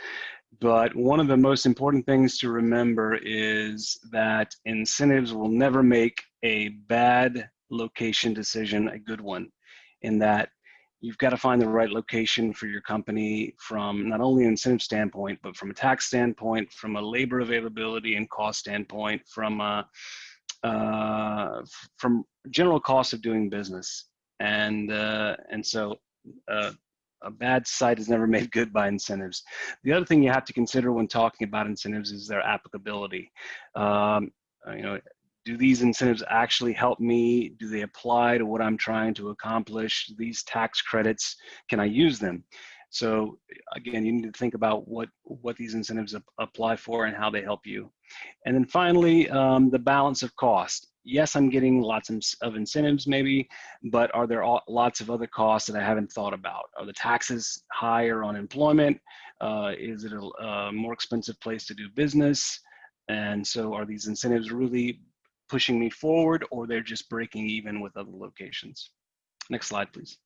But one of the most important things to remember is that incentives will never make a bad location decision a good one, in that you've got to find the right location for your company from not only an incentive standpoint, but from a tax standpoint, from a labor availability and cost standpoint, from general cost of doing business. And so a bad site is never made good by incentives. The other thing you have to consider when talking about incentives is their applicability. Do these incentives actually help me? Do they apply to what I'm trying to accomplish? These tax credits, can I use them? So again, you need to think about what these incentives apply for and how they help you. And then finally, the balance of cost. Yes, I'm getting lots of incentives maybe, but are there lots of other costs that I haven't thought about? Are the taxes higher on employment? Is it a more expensive place to do business? And so are these incentives really pushing me forward, or they're just breaking even with other locations? Next slide, please.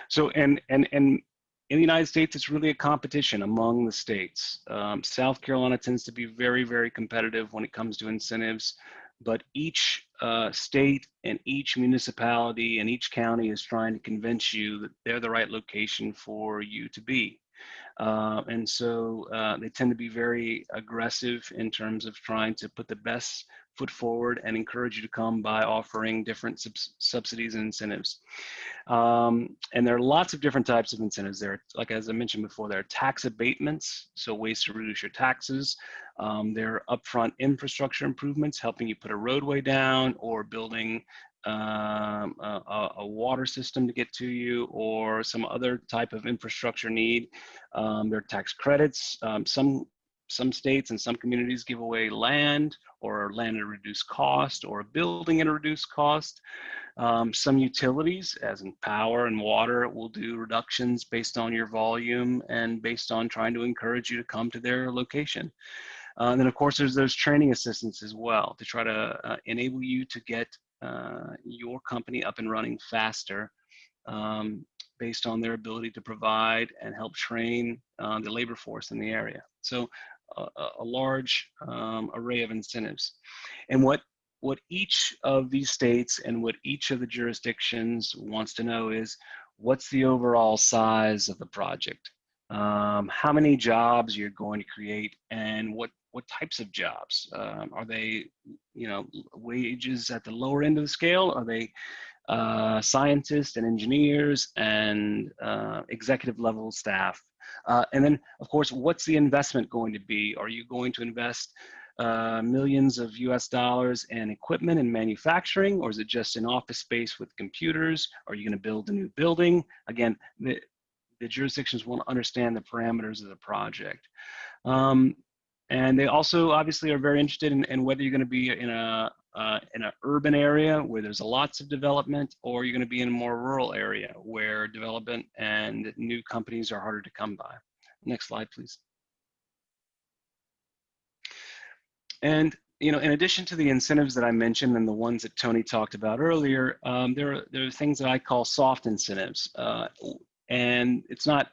So, and in the United States, it's really a competition among the states. South Carolina tends to be very, very competitive when it comes to incentives. but each state and each municipality and each county is trying to convince you that they're the right location for you to be. And so they tend to be very aggressive in terms of trying to put the best foot forward and encourage you to come by offering different subsidies and incentives. And there are lots of different types of incentives. There are, like as I mentioned before, there are tax abatements, so ways to reduce your taxes. There are upfront infrastructure improvements, helping you put a roadway down or building a water system to get to you, or some other type of infrastructure need. There are tax credits. Some states and some communities give away land, or land at a reduced cost, or a building at a reduced cost. Some utilities, as in power and water, will do reductions based on your volume and based on trying to encourage you to come to their location. And then of course there's those training assistants as well to try to enable you to get your company up and running faster, based on their ability to provide and help train the labor force in the area. So a large array of incentives. And what each of these states and what each of the jurisdictions wants to know is, what's the overall size of the project? How many jobs you're going to create, and what types of jobs? Are they, wages at the lower end of the scale? Are they scientists and engineers and executive level staff? And then, of course, what's the investment going to be? Are you going to invest millions of US dollars in equipment and manufacturing, or is it just an office space with computers? Are you going to build a new building? Again, the jurisdictions want to understand the parameters of the project. And they also obviously are very interested in whether you're going to be in an urban area where there's lots of development, or you're going to be in a more rural area where development and new companies are harder to come by. Next slide, please. And in addition to the incentives that I mentioned and the ones that Tony talked about earlier, there are things that I call soft incentives. And it's not,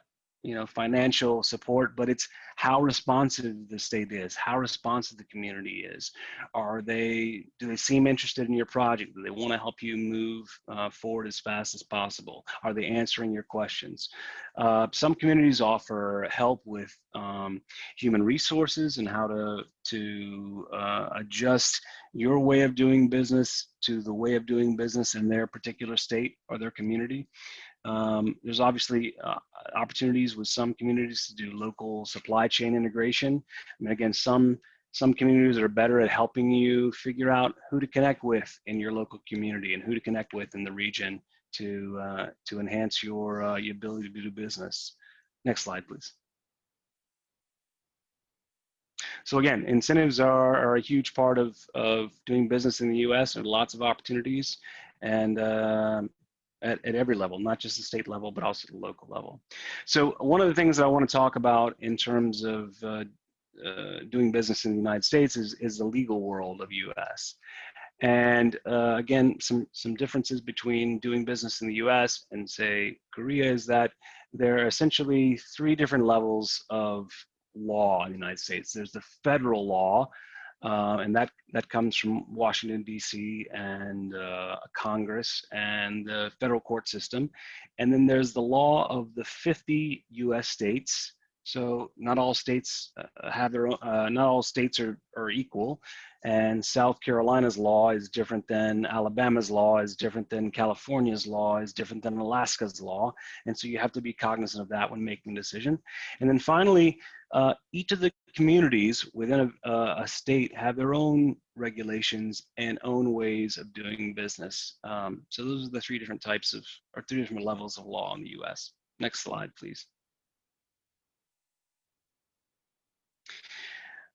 financial support, but it's how responsive the state is, how responsive the community is. Do they seem interested in your project? Do they want to help you move forward as fast as possible? Are they answering your questions? Some communities offer help with human resources and how to adjust your way of doing business to the way of doing business in their particular state or their community. There's obviously opportunities with some communities to do local supply chain integration. I mean, again, some communities are better at helping you figure out who to connect with in your local community and who to connect with in the region to enhance your ability to do business. Next slide, please. So again, incentives are a huge part of doing business in the U.S. There are lots of opportunities, and at every level, not just the state level, but also the local level. So one of the things that I want to talk about in terms of doing business in the United States is the legal world of U.S. And again, some differences between doing business in the U.S. and say Korea is that there are essentially three different levels of law in the United States. There's the federal law, and that comes from Washington, D.C. and Congress and the federal court system. And then there's the law of the 50 U.S. states. So not all states have their own, not all states are equal. And South Carolina's law is different than Alabama's law, is different than California's law, is different than Alaska's law. And so you have to be cognizant of that when making a decision. And then finally, each of the communities within a state have their own regulations and own ways of doing business. So those are the three different types of, or three different levels of law in the US. Next slide, please.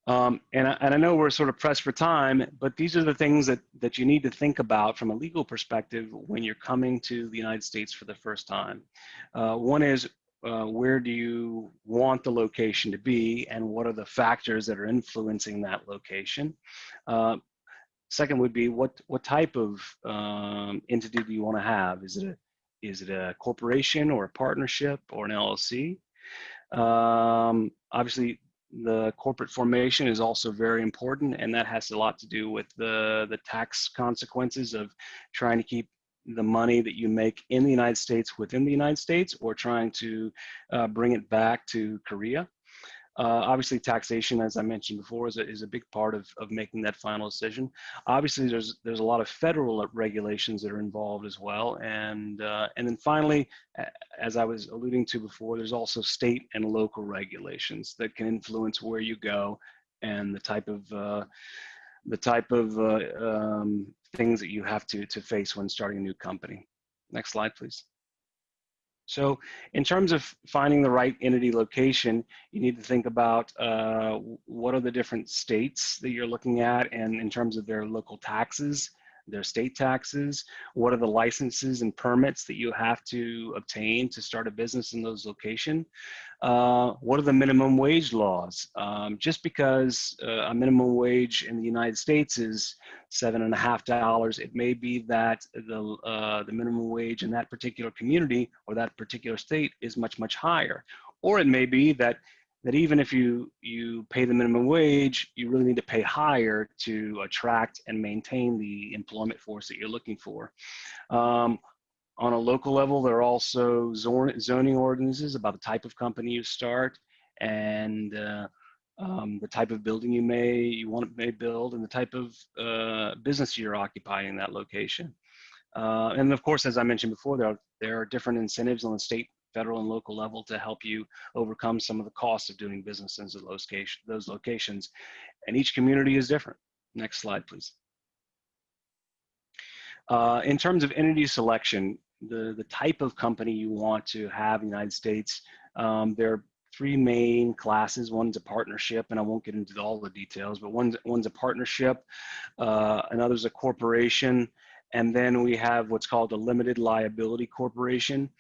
And I know we're sort of pressed for time, but these are the things that you need to think about from a legal perspective when you're coming to the United States for the first time. One is, where do you want the location to be, and what are the factors that are influencing that location? Second would be, what type of entity do you want to have? Is it a corporation or a partnership or an LLC? Obviously, the corporate formation is also very important, and that has a lot to do with the tax consequences of trying to keep the money that you make in the United States within the United States, or trying to bring it back to Korea. Obviously, taxation, as I mentioned before, is a big part of making that final decision. Obviously, there's a lot of federal regulations that are involved as well, and then finally, as I was alluding to before, there's also state and local regulations that can influence where you go and the type of things that you have to face when starting a new company. Next slide, please. So in terms of finding the right entity location, you need to think about what are the different states that you're looking at, and in terms of their local taxes, their state taxes, what are the licenses and permits that you have to obtain to start a business in those locations. What are the minimum wage laws? Just because a minimum wage in the United States is $7.50, it may be that the minimum wage in that particular community or that particular state is much, much higher. Or it may be that even if you pay the minimum wage, you really need to pay higher to attract and maintain the employment force that you're looking for. On a local level, there are also zoning ordinances about the type of company you start, and the type of building you may build, and the type of business you're occupying in that location. And of course, as I mentioned before, there are different incentives on the state, federal, and local level to help you overcome some of the costs of doing business in those locations. And each community is different. Next slide, please. In terms of entity selection, the type of company you want to have in the United States, there are three main classes. One's a partnership, and I won't get into all the details, but one's a partnership, another's a corporation, and then we have what's called a limited liability corporation.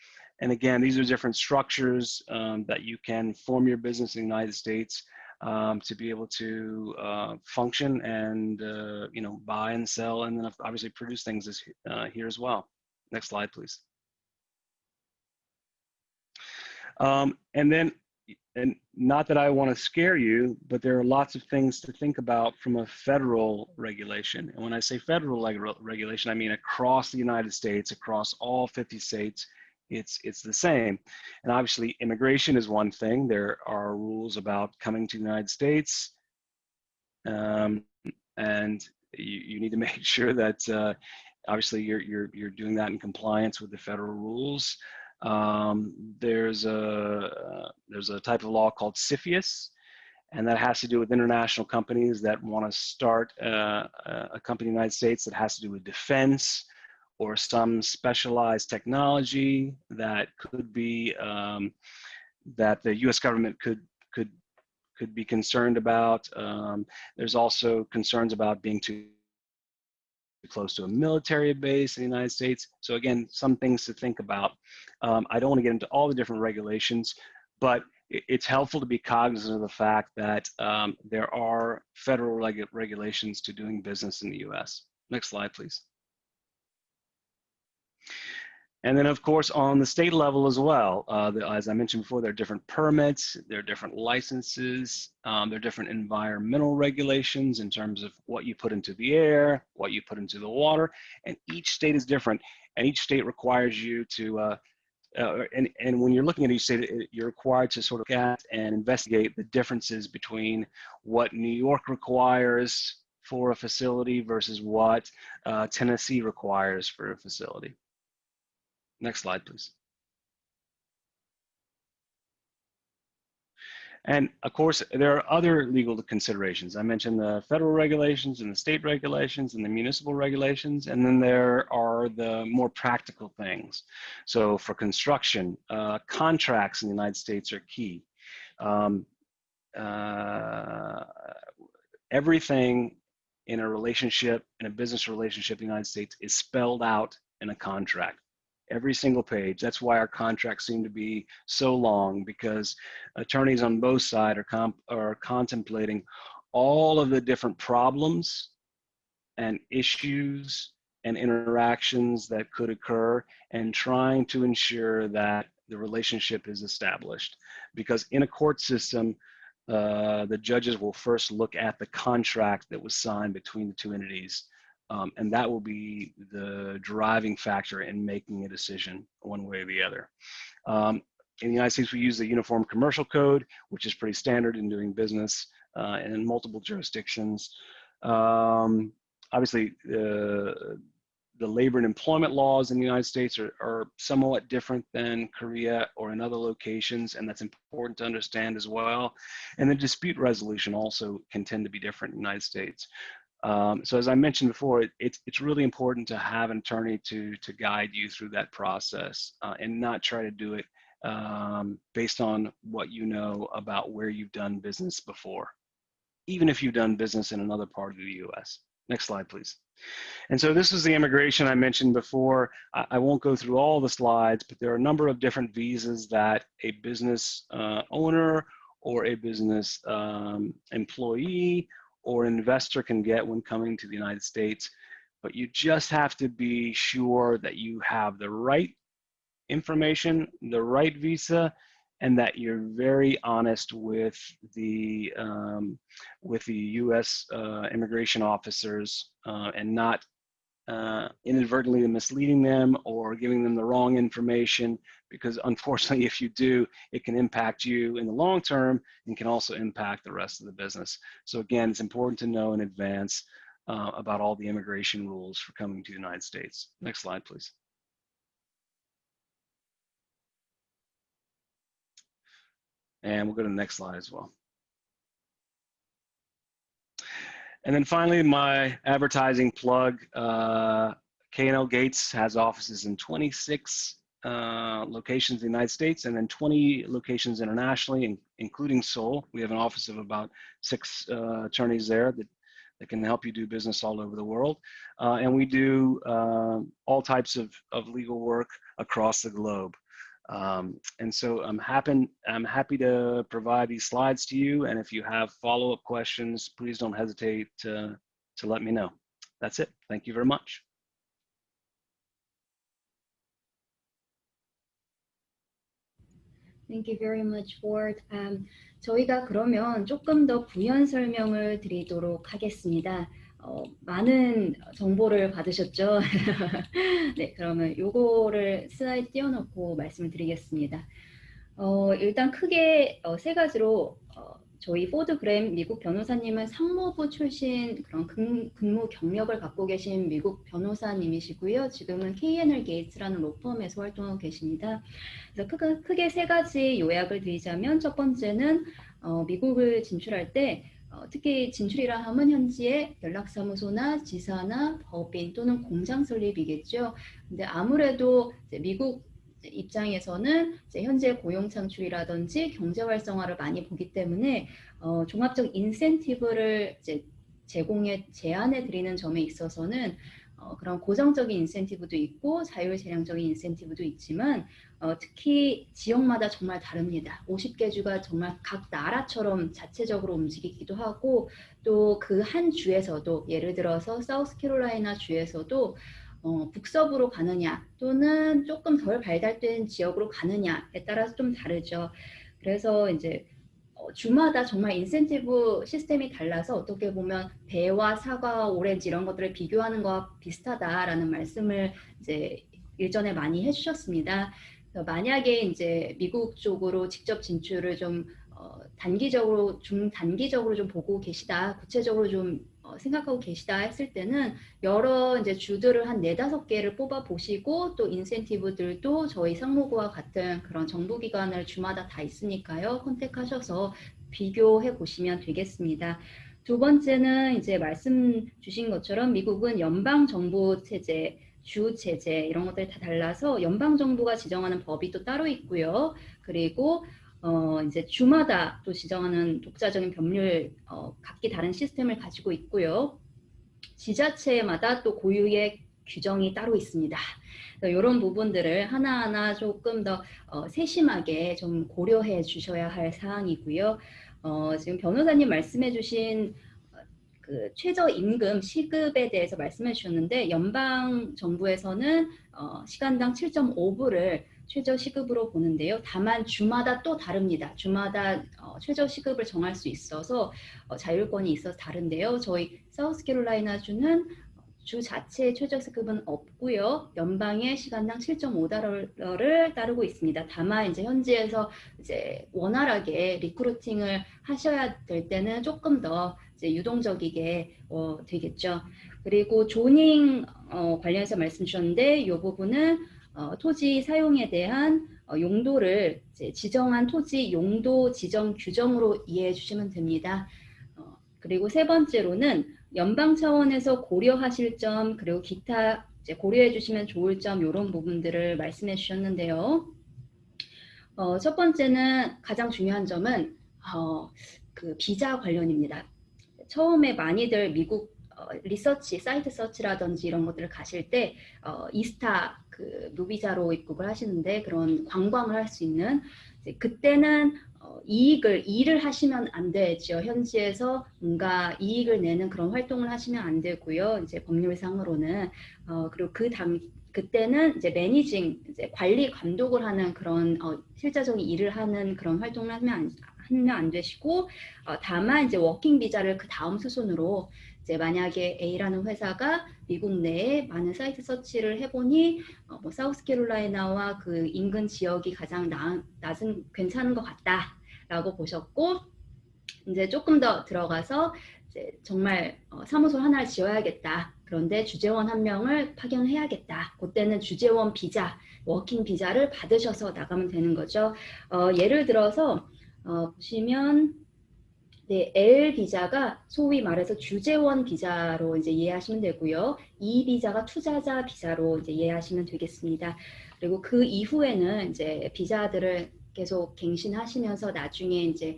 And again, these are different structures that you can form your business in the United States to be able to function and buy and sell, and then obviously produce things here as well. Next slide, please. And not that I want to scare you, but there are lots of things to think about from a federal regulation. And when I say federal regulation, I mean across the United States, across all 50 states. It's the same. And obviously immigration is one thing. There are rules about coming to the United States, and you need to make sure that obviously you're doing that in compliance with the federal rules. There's a type of law called CFIUS, and that has to do with international companies that want to start a company in the United States that has to do with defense, or some specialized technology that could be that the U.S. government could be concerned about. There's also concerns about being too close to a military base in the United States. So again, some things to think about. I don't want to get into all the different regulations, but it's helpful to be cognizant of the fact that there are federal regulations to doing business in the U.S. Next slide, please. And then, of course, on the state level as well, as I mentioned before, there are different permits, there are different licenses, there are different environmental regulations in terms of what you put into the air, what you put into the water, and each state is different, and each state requires you to, and when you're looking at each state, you're required to sort of look at and investigate the differences between what New York requires for a facility versus what Tennessee requires for a facility. Next slide, please. And of course, there are other legal considerations. I mentioned the federal regulations and the state regulations and the municipal regulations, and then there are the more practical things. So for construction, contracts in the United States are key. Everything in a relationship, in a business relationship in the United States, is spelled out in a contract. Every single page. That's why our contracts seem to be so long, because attorneys on both sides are contemplating all of the different problems and issues and interactions that could occur, and trying to ensure that the relationship is established. Because in a court system, the judges will first look at the contract that was signed between the two entities, and that will be the driving factor in making a decision one way or the other. In the United States, we use the Uniform Commercial Code, which is pretty standard in doing business in multiple jurisdictions. Obviously, the labor and employment laws in the United States are somewhat different than Korea or in other locations, and that's important to understand as well. And the dispute resolution also can tend to be different in the United States. So as I mentioned before, it's really important to have an attorney to guide you through that process and not try to do it based on what you know about where you've done business before, even if you've done business in another part of the US. Next slide, please. And so this is the immigration I mentioned before. I won't go through all the slides, but there are a number of different visas that a business owner or a business employee or investor can get when coming to the United States. But you just have to be sure that you have the right information, the right visa, and that you're very honest with the U.S. Immigration officers and not inadvertently misleading them or giving them the wrong information, because unfortunately, if you do, it can impact you in the long term and can also impact the rest of the business. So again, it's important to know in advance about all the immigration rules for coming to the United States. Next slide, please. And we'll go to the next slide as well. And then finally, my advertising plug, K&L Gates has offices in 26 locations in the United States and then 20 locations internationally, including Seoul. We have an office of about 6 attorneys there that can help you do business all over the world. And we do all types of legal work across the globe. And so I'm happy to provide these slides to you. And if you have follow-up questions, please don't hesitate to let me know. That's it. Thank you very much. Thank you very much, Ford. 저희가 그러면 조금 더 부연 설명을 드리도록 하겠습니다. 많은 정보를 받으셨죠? 네, 그러면 요거를 슬라이드 띄워놓고 말씀을 드리겠습니다. 일단 크게 3가지로 저희 포드 그램 미국 변호사님은 상무부 출신 그런 근무 경력을 갖고 계신 미국 변호사님이시고요. 지금은 K&L 게이츠라는 로펌에서 활동하고 계십니다. 그래서 크게 3가지 요약을 드리자면 첫 번째는 미국을 진출할 때 특히 진출이라 하면 현지의 연락사무소나 지사나 법인 또는 공장 설립이겠죠. 근데 아무래도 이제 미국 입장에서는 이제 현재 고용 창출이라든지 경제 활성화를 많이 보기 때문에 종합적 인센티브를 이제 제안해 드리는 점에 있어서는 그런 고정적인 인센티브도 있고 자율재량적인 인센티브도 있지만 특히 지역마다 정말 다릅니다. 50개 주가 정말 각 나라처럼 자체적으로 움직이기도 하고 또 그 한 주에서도 예를 들어서 사우스캐롤라이나 주에서도 북서부로 가느냐 또는 조금 덜 발달된 지역으로 가느냐에 따라서 좀 다르죠. 그래서 이제 주마다 정말 인센티브 시스템이 달라서 어떻게 보면 배와 사과, 오렌지 이런 것들을 비교하는 것과 비슷하다라는 말씀을 이제 일전에 많이 해주셨습니다. 만약에 이제 미국 쪽으로 직접 진출을 좀 단기적으로, 중단기적으로 좀 보고 계시다, 구체적으로 좀 생각하고 계시다 했을 때는 여러 이제 주들을 한 4-5개를 뽑아 보시고 또 인센티브들도 저희 상무부와 같은 그런 정부기관을 주마다 다 있으니까요. 컨택하셔서 비교해 보시면 되겠습니다. 두 번째는 이제 말씀 주신 것처럼 미국은 연방정부 체제, 주 체제 이런 것들이 다 달라서 연방정부가 지정하는 법이 또 따로 있고요. 그리고 이제 주마다 또 지정하는 독자적인 법률 각기 다른 시스템을 가지고 있고요. 지자체마다 또 고유의 규정이 따로 있습니다. 이런 부분들을 하나하나 조금 더 세심하게 좀 고려해 주셔야 할 사항이고요. 지금 변호사님 말씀해 주신 그 최저임금 시급에 대해서 말씀해 주셨는데 연방 정부에서는 시간당 7.5불을 최저시급으로 보는데요. 다만 주마다 또 다릅니다. 주마다 최저시급을 정할 수 있어서 자율권이 있어서 다른데요. 저희 사우스캐롤라이나주는 주 자체의 최저시급은 없고요. 연방의 시간당 7.5달러를 따르고 있습니다. 다만 이제 현지에서 이제 원활하게 리크루팅을 하셔야 될 때는 조금 더 이제 유동적이게 되겠죠. 그리고 조닝 관련해서 말씀 주셨는데 이 부분은 토지 사용에 대한 용도를 이제 지정한 토지 용도 지정 규정으로 이해해 주시면 됩니다. 그리고 세 번째로는 연방 차원에서 고려하실 점 그리고 기타 이제 고려해 주시면 좋을 점 이런 부분들을 말씀해 주셨는데요. 첫 번째는 가장 중요한 점은 그 비자 관련입니다. 처음에 많이들 미국 리서치, 사이트 서치라든지 이런 것들을 가실 때 이스타 그 무비자로 입국을 하시는데 그런 관광을 할 수 있는 그때는 일을 하시면 안 되죠. 현지에서 뭔가 이익을 내는 그런 활동을 하시면 안 되고요. 이제 법률상으로는 그리고 그때는 이제 매니징, 이제 관리 감독을 하는 그런 실제적인 일을 하는 그런 활동을 하면 안 되시고 다만 이제 워킹 비자를 그 다음 수순으로 이제 만약에 A라는 회사가 미국 내에 많은 사이트 서치를 해보니 뭐 사우스캐롤라이나와 그 인근 지역이 가장 낮은 괜찮은 것 같다라고 보셨고 이제 조금 더 들어가서 이제 정말 사무소 하나를 지어야겠다. 그런데 주재원 한 명을 파견해야겠다. 그때는 주재원 비자, 워킹 비자를 받으셔서 나가면 되는 거죠. 예를 들어서 보시면 네, L 비자가 소위 말해서 주재원 비자로 이제 이해하시면 되고요. E 비자가 투자자 비자로 이제 이해하시면 되겠습니다. 그리고 그 이후에는 이제 비자들을 계속 갱신하시면서 나중에 이제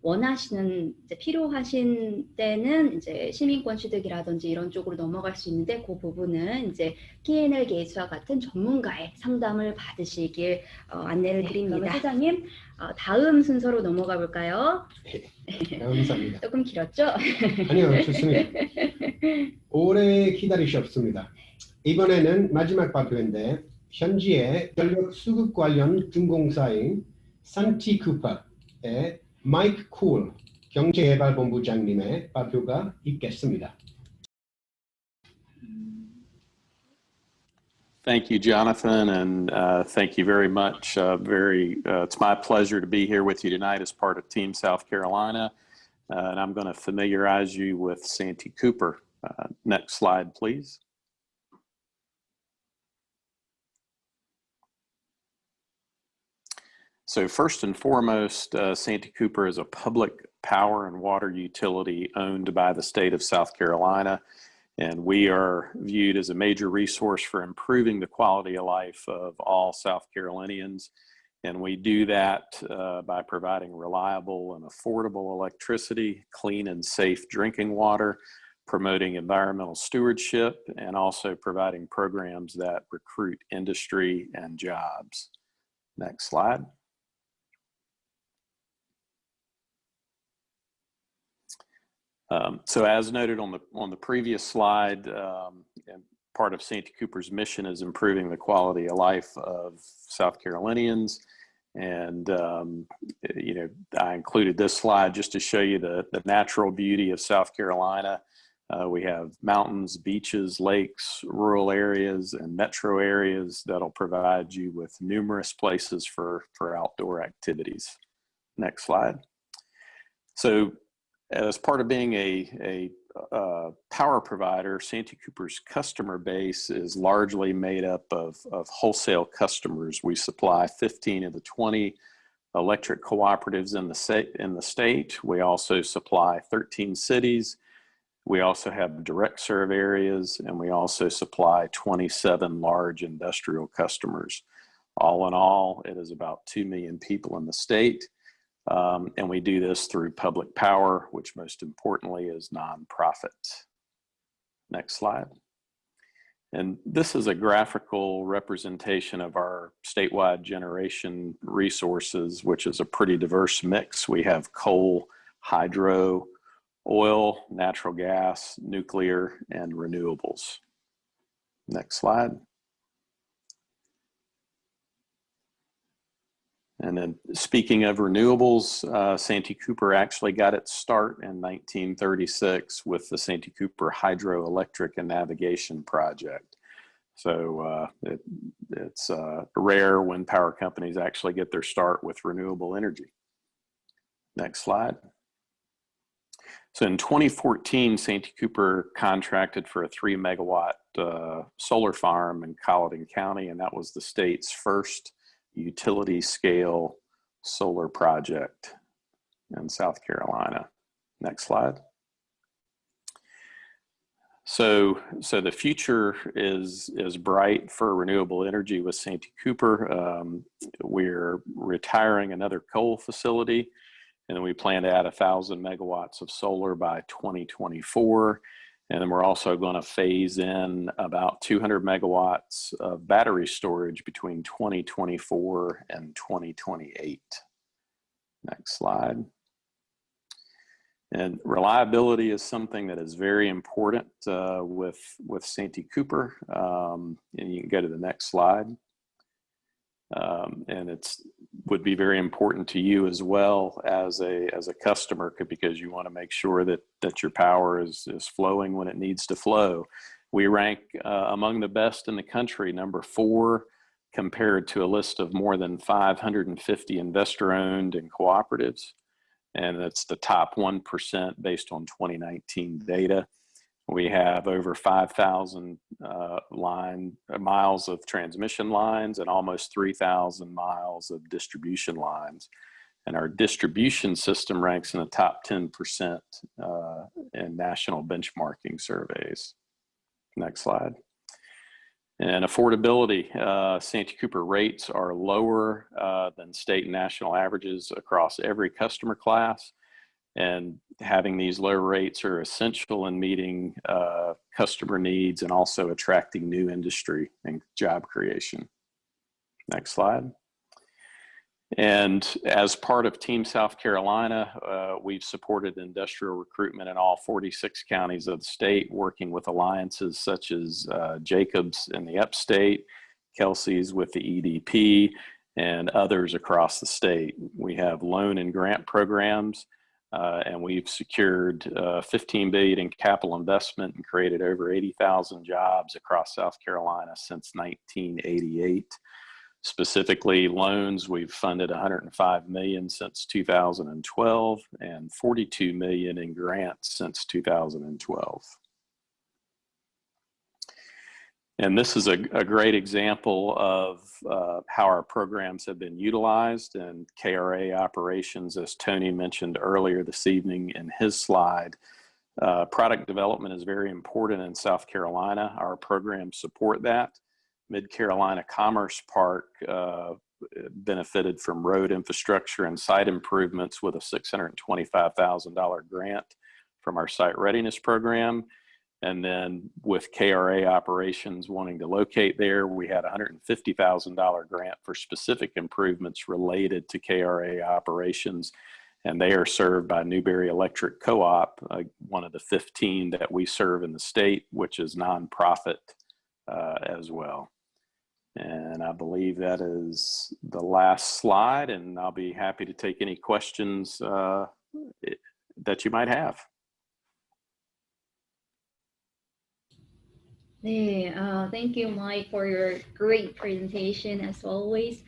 원하시는 이제 필요하신 때는 이제 시민권 취득이라든지 이런 쪽으로 넘어갈 수 있는데 그 부분은 이제 K&L 게이츠와 같은 전문가의 상담을 받으시길 안내를 드립니다. 회장님, 다음 순서로 넘어가 볼까요? 네, 감사합니다. 조금 길었죠? 아니요, 좋습니다. 오래 기다리셨습니다. 이번에는 마지막 발표인데 현지의 전력 수급 관련 중공사인 산티쿠퍼의 마이크 쿨 경제개발본부장님의 발표가 있겠습니다. Thank you, Jonathan, and thank you very much. It's my pleasure to be here with you tonight as part of Team South Carolina, and I'm going to familiarize you with Santee Cooper. Next slide, please. So first and foremost, Santee Cooper is a public power and water utility owned by the state of South Carolina. And we are viewed as a major resource for improving the quality of life of all South Carolinians. And we do that by providing reliable and affordable electricity, clean and safe drinking water, promoting environmental stewardship, and also providing programs that recruit industry and jobs. Next slide. So as noted on the previous slide, and part of Santee Cooper's mission is improving the quality of life of South Carolinians. And, you know, I included this slide just to show you the natural beauty of South Carolina. We have mountains, beaches, lakes, rural areas, and metro areas that'll provide you with numerous places for outdoor activities. Next slide. So, as part of being a power provider, Santee Cooper's customer base is largely made up of wholesale customers. We supply 15 of the 20 electric cooperatives in the state. We also supply 13 cities. We also have direct serve areas, and we also supply 27 large industrial customers. All in all, it is about 2 million people in the state. And we do this through public power, which most importantly is nonprofit. Next slide. And this is a graphical representation of our statewide generation resources, which is a pretty diverse mix. We have coal, hydro, oil, natural gas, nuclear, and renewables. Next slide. And then speaking of renewables, Santee Cooper actually got its start in 1936 with the Santee Cooper Hydroelectric and Navigation Project. So it's rare when power companies actually get their start with renewable energy. Next slide. So in 2014, Santee Cooper contracted for a 3 megawatt solar farm in Colleton County, and that was the state's first utility scale solar project in South Carolina. Next slide. So the future is bright for renewable energy with Santee Cooper. We're retiring another coal facility, and then we plan to add 1,000 megawatts of solar by 2024. And then we're also going to phase in about 200 megawatts of battery storage between 2024 and 2028. Next slide. And reliability is something that is very important with Santee Cooper. And you can go to the next slide. And it's would be very important to you as well as a customer, because you want to make sure that your power is flowing when it needs to flow. We rank among the best in the country, number 4, compared to a list of more than 550 investor-owned and cooperatives. And it's the top 1% based on 2019 data. We have over 5,000 miles of transmission lines and almost 3,000 miles of distribution lines. And our distribution system ranks in the top 10% in national benchmarking surveys. Next slide. And affordability, Santee Cooper rates are lower than state and national averages across every customer class. And having these low rates are essential in meeting customer needs and also attracting new industry and job creation. Next slide. And as part of Team South Carolina, we've supported industrial recruitment in all 46 counties of the state, working with alliances such as Jacobs in the upstate, Kelsey's with the EDP, and others across the state. We have loan and grant programs, and we've secured $15 billion in capital investment and created over 80,000 jobs across South Carolina since 1988. Specifically, loans, we've funded $105 million since 2012 and $42 million in grants since 2012. And this is a great example of how our programs have been utilized in KRA Operations, as Tony mentioned earlier this evening in his slide. Product development is very important in South Carolina. Our programs support that. Mid-Carolina Commerce Park benefited from road infrastructure and site improvements with a $625,000 grant from our site readiness program. And then with KRA Operations wanting to locate there, we had a $150,000 grant for specific improvements related to KRA Operations. And they are served by Newberry Electric Co-op, one of the 15 that we serve in the state, which is nonprofit as well. And I believe that is the last slide, and I'll be happy to take any questions that you might have. 네, thank you, Mike, for your great presentation as always.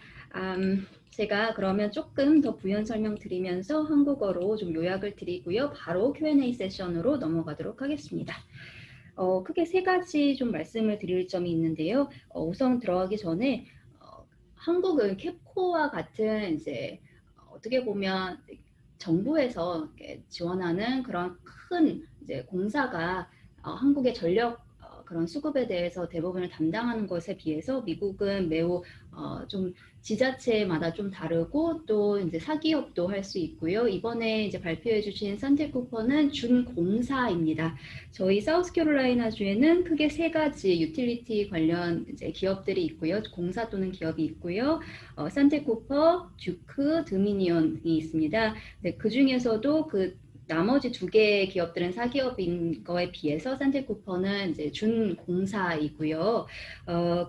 제가 그러면 조금 더 부연 설명 드리면서 한국어로 좀 요약을 드리고요. 바로 Q&A 세션으로 넘어가도록 하겠습니다. 크게 3가지 좀 말씀을 드릴 점이 있는데요. 우선 들어가기 전에 한국은 캡코와 같은 이제 어떻게 보면 정부에서 지원하는 그런 큰 이제 공사가 한국의 전력 그런 수급에 대해서 대부분을 담당하는 것에 비해서 미국은 매우 좀 지자체마다 좀 다르고 또 이제 사기업도 할 수 있고요. 이번에 이제 발표해 주신 산테쿠퍼는 준공사입니다. 저희 사우스캐롤라이나주에는 크게 3가지 유틸리티 관련 이제 기업들이 있고요. 공사 또는 기업이 있고요. 산테쿠퍼, 듀크, 드미니언이 있습니다. 네, 그 중에서도 그 나머지 두 개의 기업들은 사기업인 거에 비해서 산티쿠퍼는 이제 준공사이고요.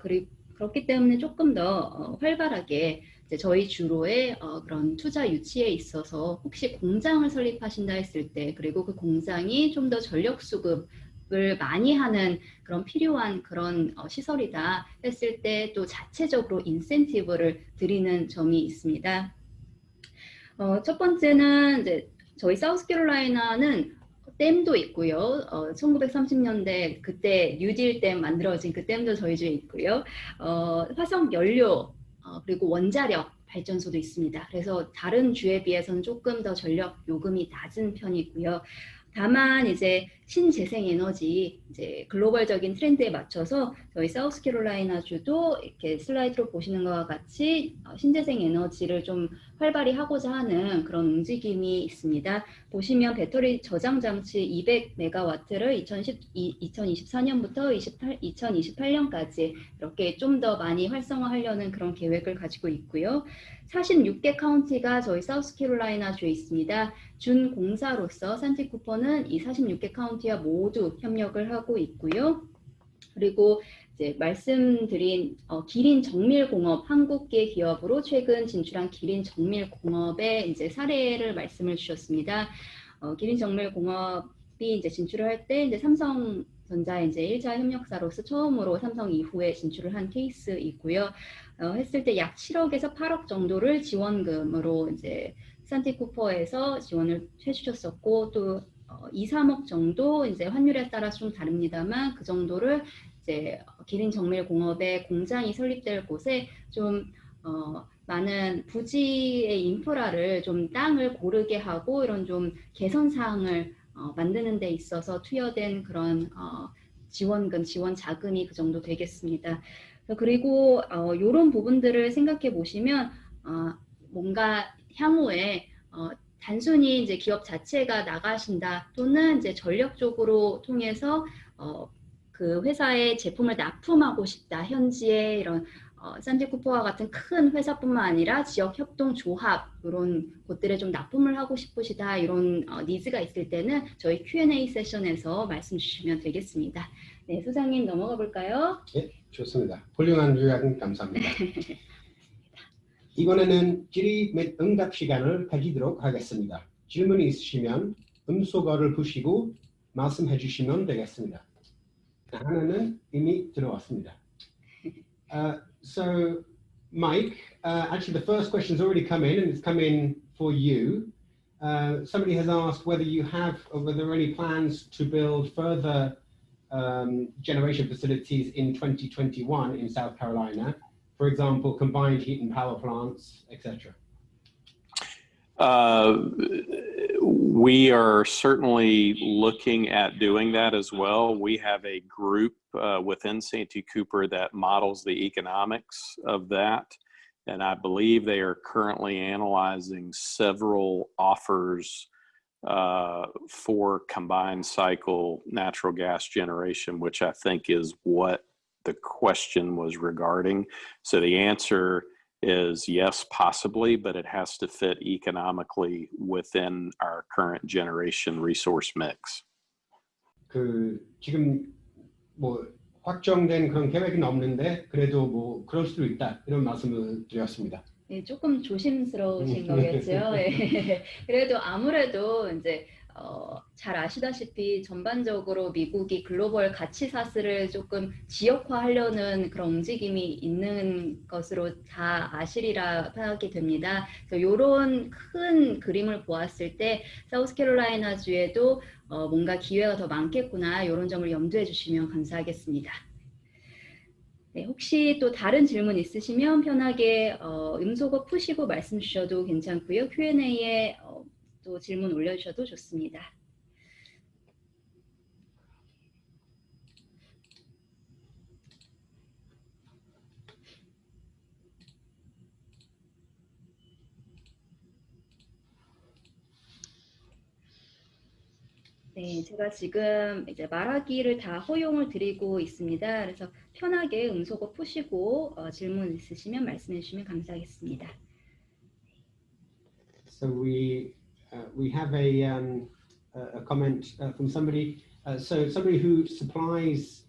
그리고 그렇기 때문에 조금 더 활발하게 이제 저희 주로의 그런 투자 유치에 있어서 혹시 공장을 설립하신다 했을 때, 그리고 그 공장이 좀 더 전력 수급을 많이 하는 그런 필요한 그런 시설이다 했을 때 또 자체적으로 인센티브를 드리는 점이 있습니다. 첫 번째는 이제 저희 사우스캐롤라이나는 댐도 있고요. 1930년대 그때 뉴딜 댐 만들어진 그 댐도 저희 주에 있고요. 화석 연료 그리고 원자력 발전소도 있습니다. 그래서 다른 주에 비해서는 조금 더 전력 요금이 낮은 편이고요. 다만 이제 신재생 에너지 이제 글로벌적인 트렌드에 맞춰서 저희 사우스캐롤라이나주도 이렇게 슬라이드로 보시는 것과 같이 신재생 에너지를 좀 활발히 하고자 하는 그런 움직임이 있습니다. 보시면 배터리 저장 장치 200메가와트를 2024년부터 2028년까지 이렇게 좀 더 많이 활성화하려는 그런 계획을 가지고 있고요. 46개 카운티가 저희 사우스캐롤라이나주에 있습니다. 준공사로서 산티쿠퍼는 이 46개 카운티와 모두 협력을 하고 있고요. 그리고 이제 말씀드린 기린 정밀공업 한국계 기업으로 최근 진출한 기린 정밀공업의 이제 사례를 말씀을 주셨습니다. 기린 정밀공업이 이제 진출을 할 때 이제 삼성전자 이제 1차 협력사로서 처음으로 삼성 이후에 진출을 한 케이스이고요. 했을 때 약 7억에서 8억 정도를 지원금으로 이제 산티쿠퍼에서 지원을 해주셨었고, 또 2, 3억 정도 이제 환율에 따라 좀 다릅니다만 그 정도를 이제 기린 정밀공업의 공장이 설립될 곳에 좀 많은 부지의 인프라를 좀 땅을 고르게 하고 이런 좀 개선 사항을 만드는 데 있어서 투여된 그런 지원금, 지원 자금이 그 정도 되겠습니다. 그리고 이런 부분들을 생각해 보시면 뭔가 향후에 단순히 이제 기업 자체가 나가신다 또는 이제 전력 쪽으로 통해서 그 회사의 제품을 납품하고 싶다, 현지의 이런 산티쿠퍼와 같은 큰 회사뿐만 아니라 지역 협동 조합 이런 곳들에 좀 납품을 하고 싶으시다, 이런 니즈가 있을 때는 저희 Q&A 세션에서 말씀 주시면 되겠습니다. 네, 소장님 넘어가 볼까요? 네, 좋습니다. 훌륭한 요약 감사합니다. 이번에는 질의 및 응답 시간을 가지도록 하겠습니다. 질문이 있으시면 음소거를 보시고 말씀해 주시면 되겠습니다. 하나는 이미 들어왔습니다. So, Mike, actually the first question's already come in, and it's come in for you. Somebody has asked whether you have, or whether there are any plans to build further generation facilities in 2021 in South Carolina. For example, combined heat and power plants, etc. We are certainly looking at doing that as well. We have a group within Santee Cooper that models the economics of that. And I believe they are currently analyzing several offers for combined cycle natural gas generation, which I think is what the question was regarding. So the answer is yes, possibly, but it has to fit economically within our current generation resource mix. 지금 뭐 확정된 그런 계획은 없는데 그래도 뭐 그럴 수도 있다, 이런 말씀을 드렸습니다. 네, 조금 조심스러우신 거겠죠. 네. 그래도 아무래도 이제 잘 아시다시피 전반적으로 미국이 글로벌 가치 사슬을 조금 지역화하려는 그런 움직임이 있는 것으로 다 아시리라 생각이 됩니다. 그래서 이런 큰 그림을 보았을 때 사우스캐롤라이나주에도 뭔가 기회가 더 많겠구나, 이런 점을 염두해 주시면 감사하겠습니다. 네, 혹시 또 다른 질문 있으시면 편하게 음소거 푸시고 말씀 주셔도 괜찮고요. Q&A에 또 질문 올려주셔도 좋습니다. 네, 제가 지금 이제 말하기를 다 허용을 드리고 있습니다. 그래서 편하게 음소거 푸시고 질문 있으시면 말씀해 주시면 감사하겠습니다. So we have a a comment from somebody. So somebody who supplies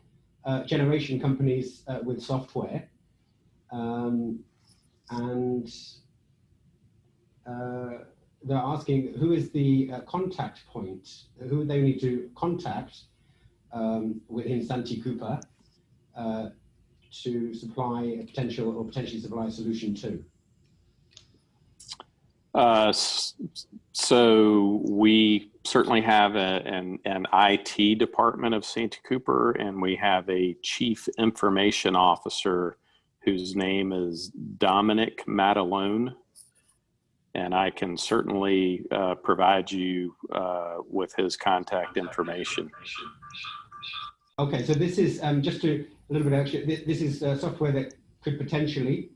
generation companies with software, and they're asking who is the contact point, who they need to contact within Santee Cooper to supply a potential or potentially supply a solution to. So we certainly have an IT department of Santee Cooper, and we have a chief information officer whose name is Dominic Matalone. And I can certainly provide you with his contact information. Okay, so this is just a little bit extra. This is software that could potentially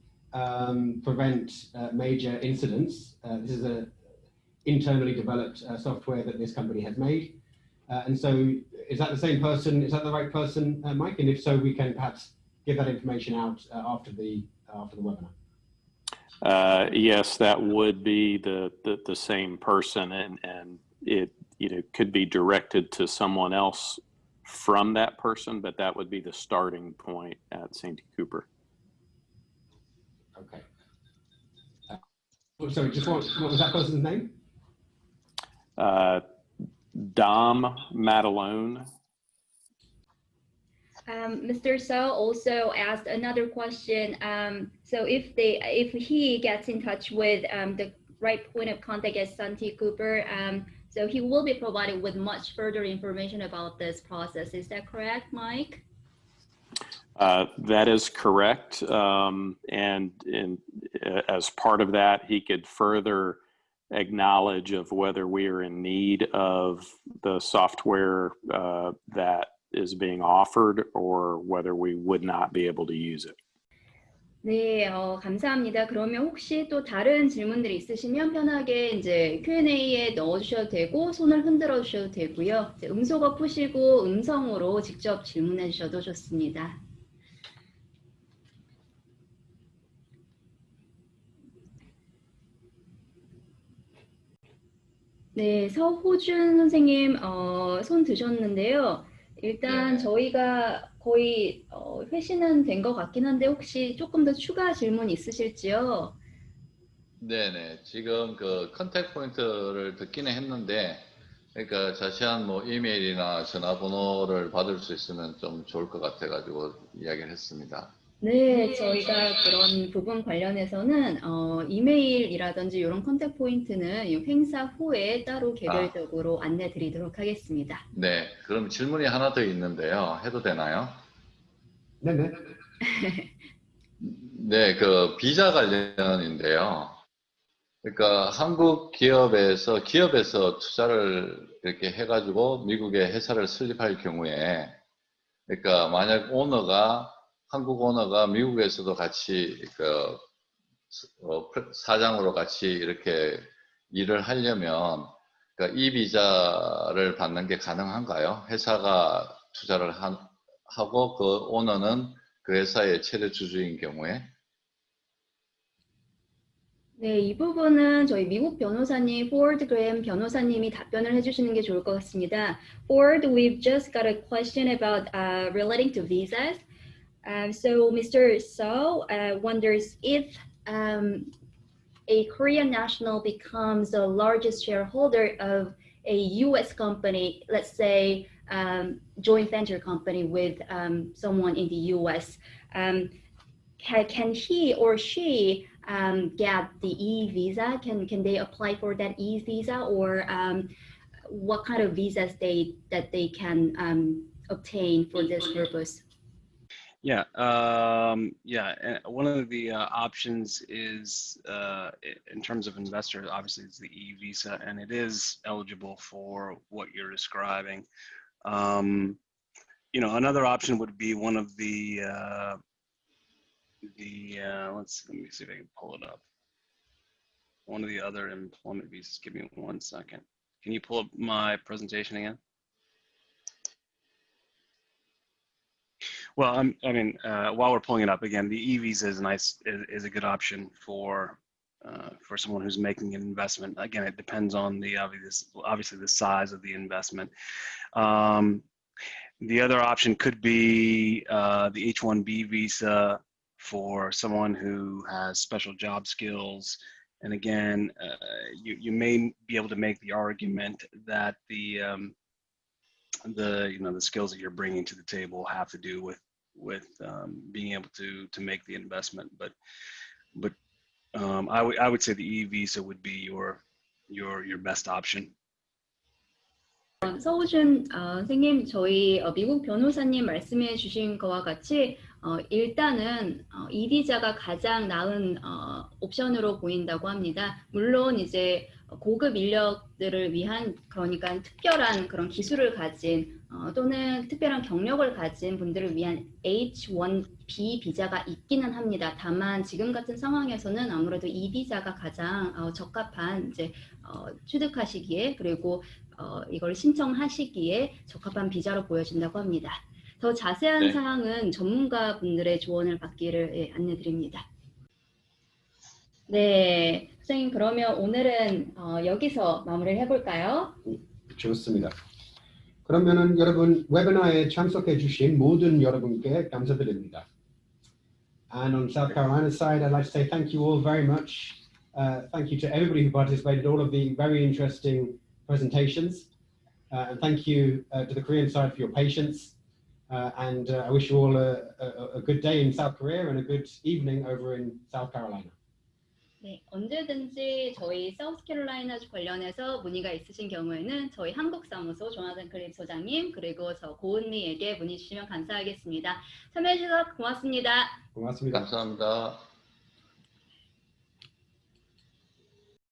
prevent major incidents. This is a internally developed software that this company has made. And so is that the same person? Is that the right person, Mike? And if so, we can perhaps give that information out after the webinar. Yes, that would be the same person, and it could be directed to someone else from that person, but that would be the starting point at Santee Cooper. Okay. Sorry, just what was that person's name? Dom Matalone. Mr. So also asked another question. So if he gets in touch with the right point of contact at Santee Cooper, so he will be provided with much further information about this process. Is that correct, Mike? That is correct. And as part of that, he could further acknowledge of whether we are in need of the software that is being offered or whether we would not be able to use it. 네, 감사합니다. 그러면 혹시 또 다른 질문들이 있으시면 편하게 이제 Q&A에 넣어주셔도 되고 손을 흔들어 주셔도 되고요. 이제 음소거 푸시고 음성으로 직접 질문해 주셔도 좋습니다. 네, 서호준 선생님 손 드셨는데요. 일단 저희가 거의 회신은 된 것 같긴 한데 혹시 조금 더 추가 질문 있으실지요? 네네. 지금 그 컨택 포인트를 듣기는 했는데, 그러니까 자세한 뭐 이메일이나 전화번호를 받을 수 있으면 좀 좋을 것 같아가지고 이야기를 했습니다. 네, 저희가 그런 부분 관련해서는 이메일이라든지 이런 컨택 포인트는 이 행사 후에 따로 개별적으로 안내 드리도록 하겠습니다. 네, 그럼 질문이 하나 더 있는데요. 해도 되나요? 네네. 네, 그 비자 관련인데요. 그러니까 한국 기업에서 투자를 이렇게 해가지고 미국에 회사를 설립할 경우에, 그러니까 만약 한국 오너가 미국에서도 같이 사장으로 같이 이렇게 일을 하려면, 그러니까 이 비자를 받는 게 가능한가요? 회사가 투자를 하고 그 오너는 그 회사의 최대 주주인 경우에. 네, 이 부분은 저희 미국 변호사님, 포워드 그레엄 변호사님이 답변을 해주시는 게 좋을 것 같습니다. Ford, we've just got a question about relating to visas. So Mr. So wonders if a Korean national becomes the largest shareholder of a U.S. company, let's say joint venture company with someone in the U.S., can he or she get the e-visa? Can they apply for that e-visa, or what kind of visas that they can obtain for this purpose? Yeah, and one of the options is, in terms of investors, obviously it's the e-visa, and it is eligible for what you're describing. Another option would be one of the let me see if I can pull it up. One of the other employment visas. Give me 1 second. Can you pull up my presentation again? Well, while we're pulling it up again, the e-visa is a good option for for someone who's making an investment. Again, it depends on the obviously the size of the investment. The other option could be the H-1B visa for someone who has special job skills. And again, you may be able to make the argument that the skills that you're bringing to the table have to do with being able to make the investment. But I would say the E visa would be your best option. 서우준 선생님, 저희 미국 변호사님 말씀해 주신 것과 같이 일단은 이 비자가 가장 나은 옵션으로 보인다고 합니다. 물론 이제 고급 인력들을 위한, 그러니까 특별한 그런 기술을 가진 또는 특별한 경력을 가진 분들을 위한 H-1B 비자가 있기는 합니다. 다만 지금 같은 상황에서는 아무래도 이 비자가 가장 적합한 이제 취득하시기에 그리고 이걸 신청하시기에 적합한 비자로 보여진다고 합니다. 더 자세한 사항은 전문가분들의 조언을 받기를 안내드립니다. 네, 선생님 그러면 오늘은 여기서 마무리를 해볼까요? 좋습니다. 그러면은 여러분 웨비나에 참석해 주신 모든 여러분께 감사드립니다. And on South Carolina's side, I'd like to say thank you all very much. Thank you to everybody who participated, all of the very interesting presentations. And thank you to the Korean side for your patience. And I wish you all a good day in South Korea and a good evening over in South Carolina. 네, 언제든지 저희 사우스캐롤라이나주 관련해서 문의가 있으신 경우에는 저희 한국사무소 조나단 클립 소장님 그리고 저 고은미에게 문의 주시면 감사하겠습니다. 참여해 주셔서 고맙습니다. 고맙습니다. 감사합니다.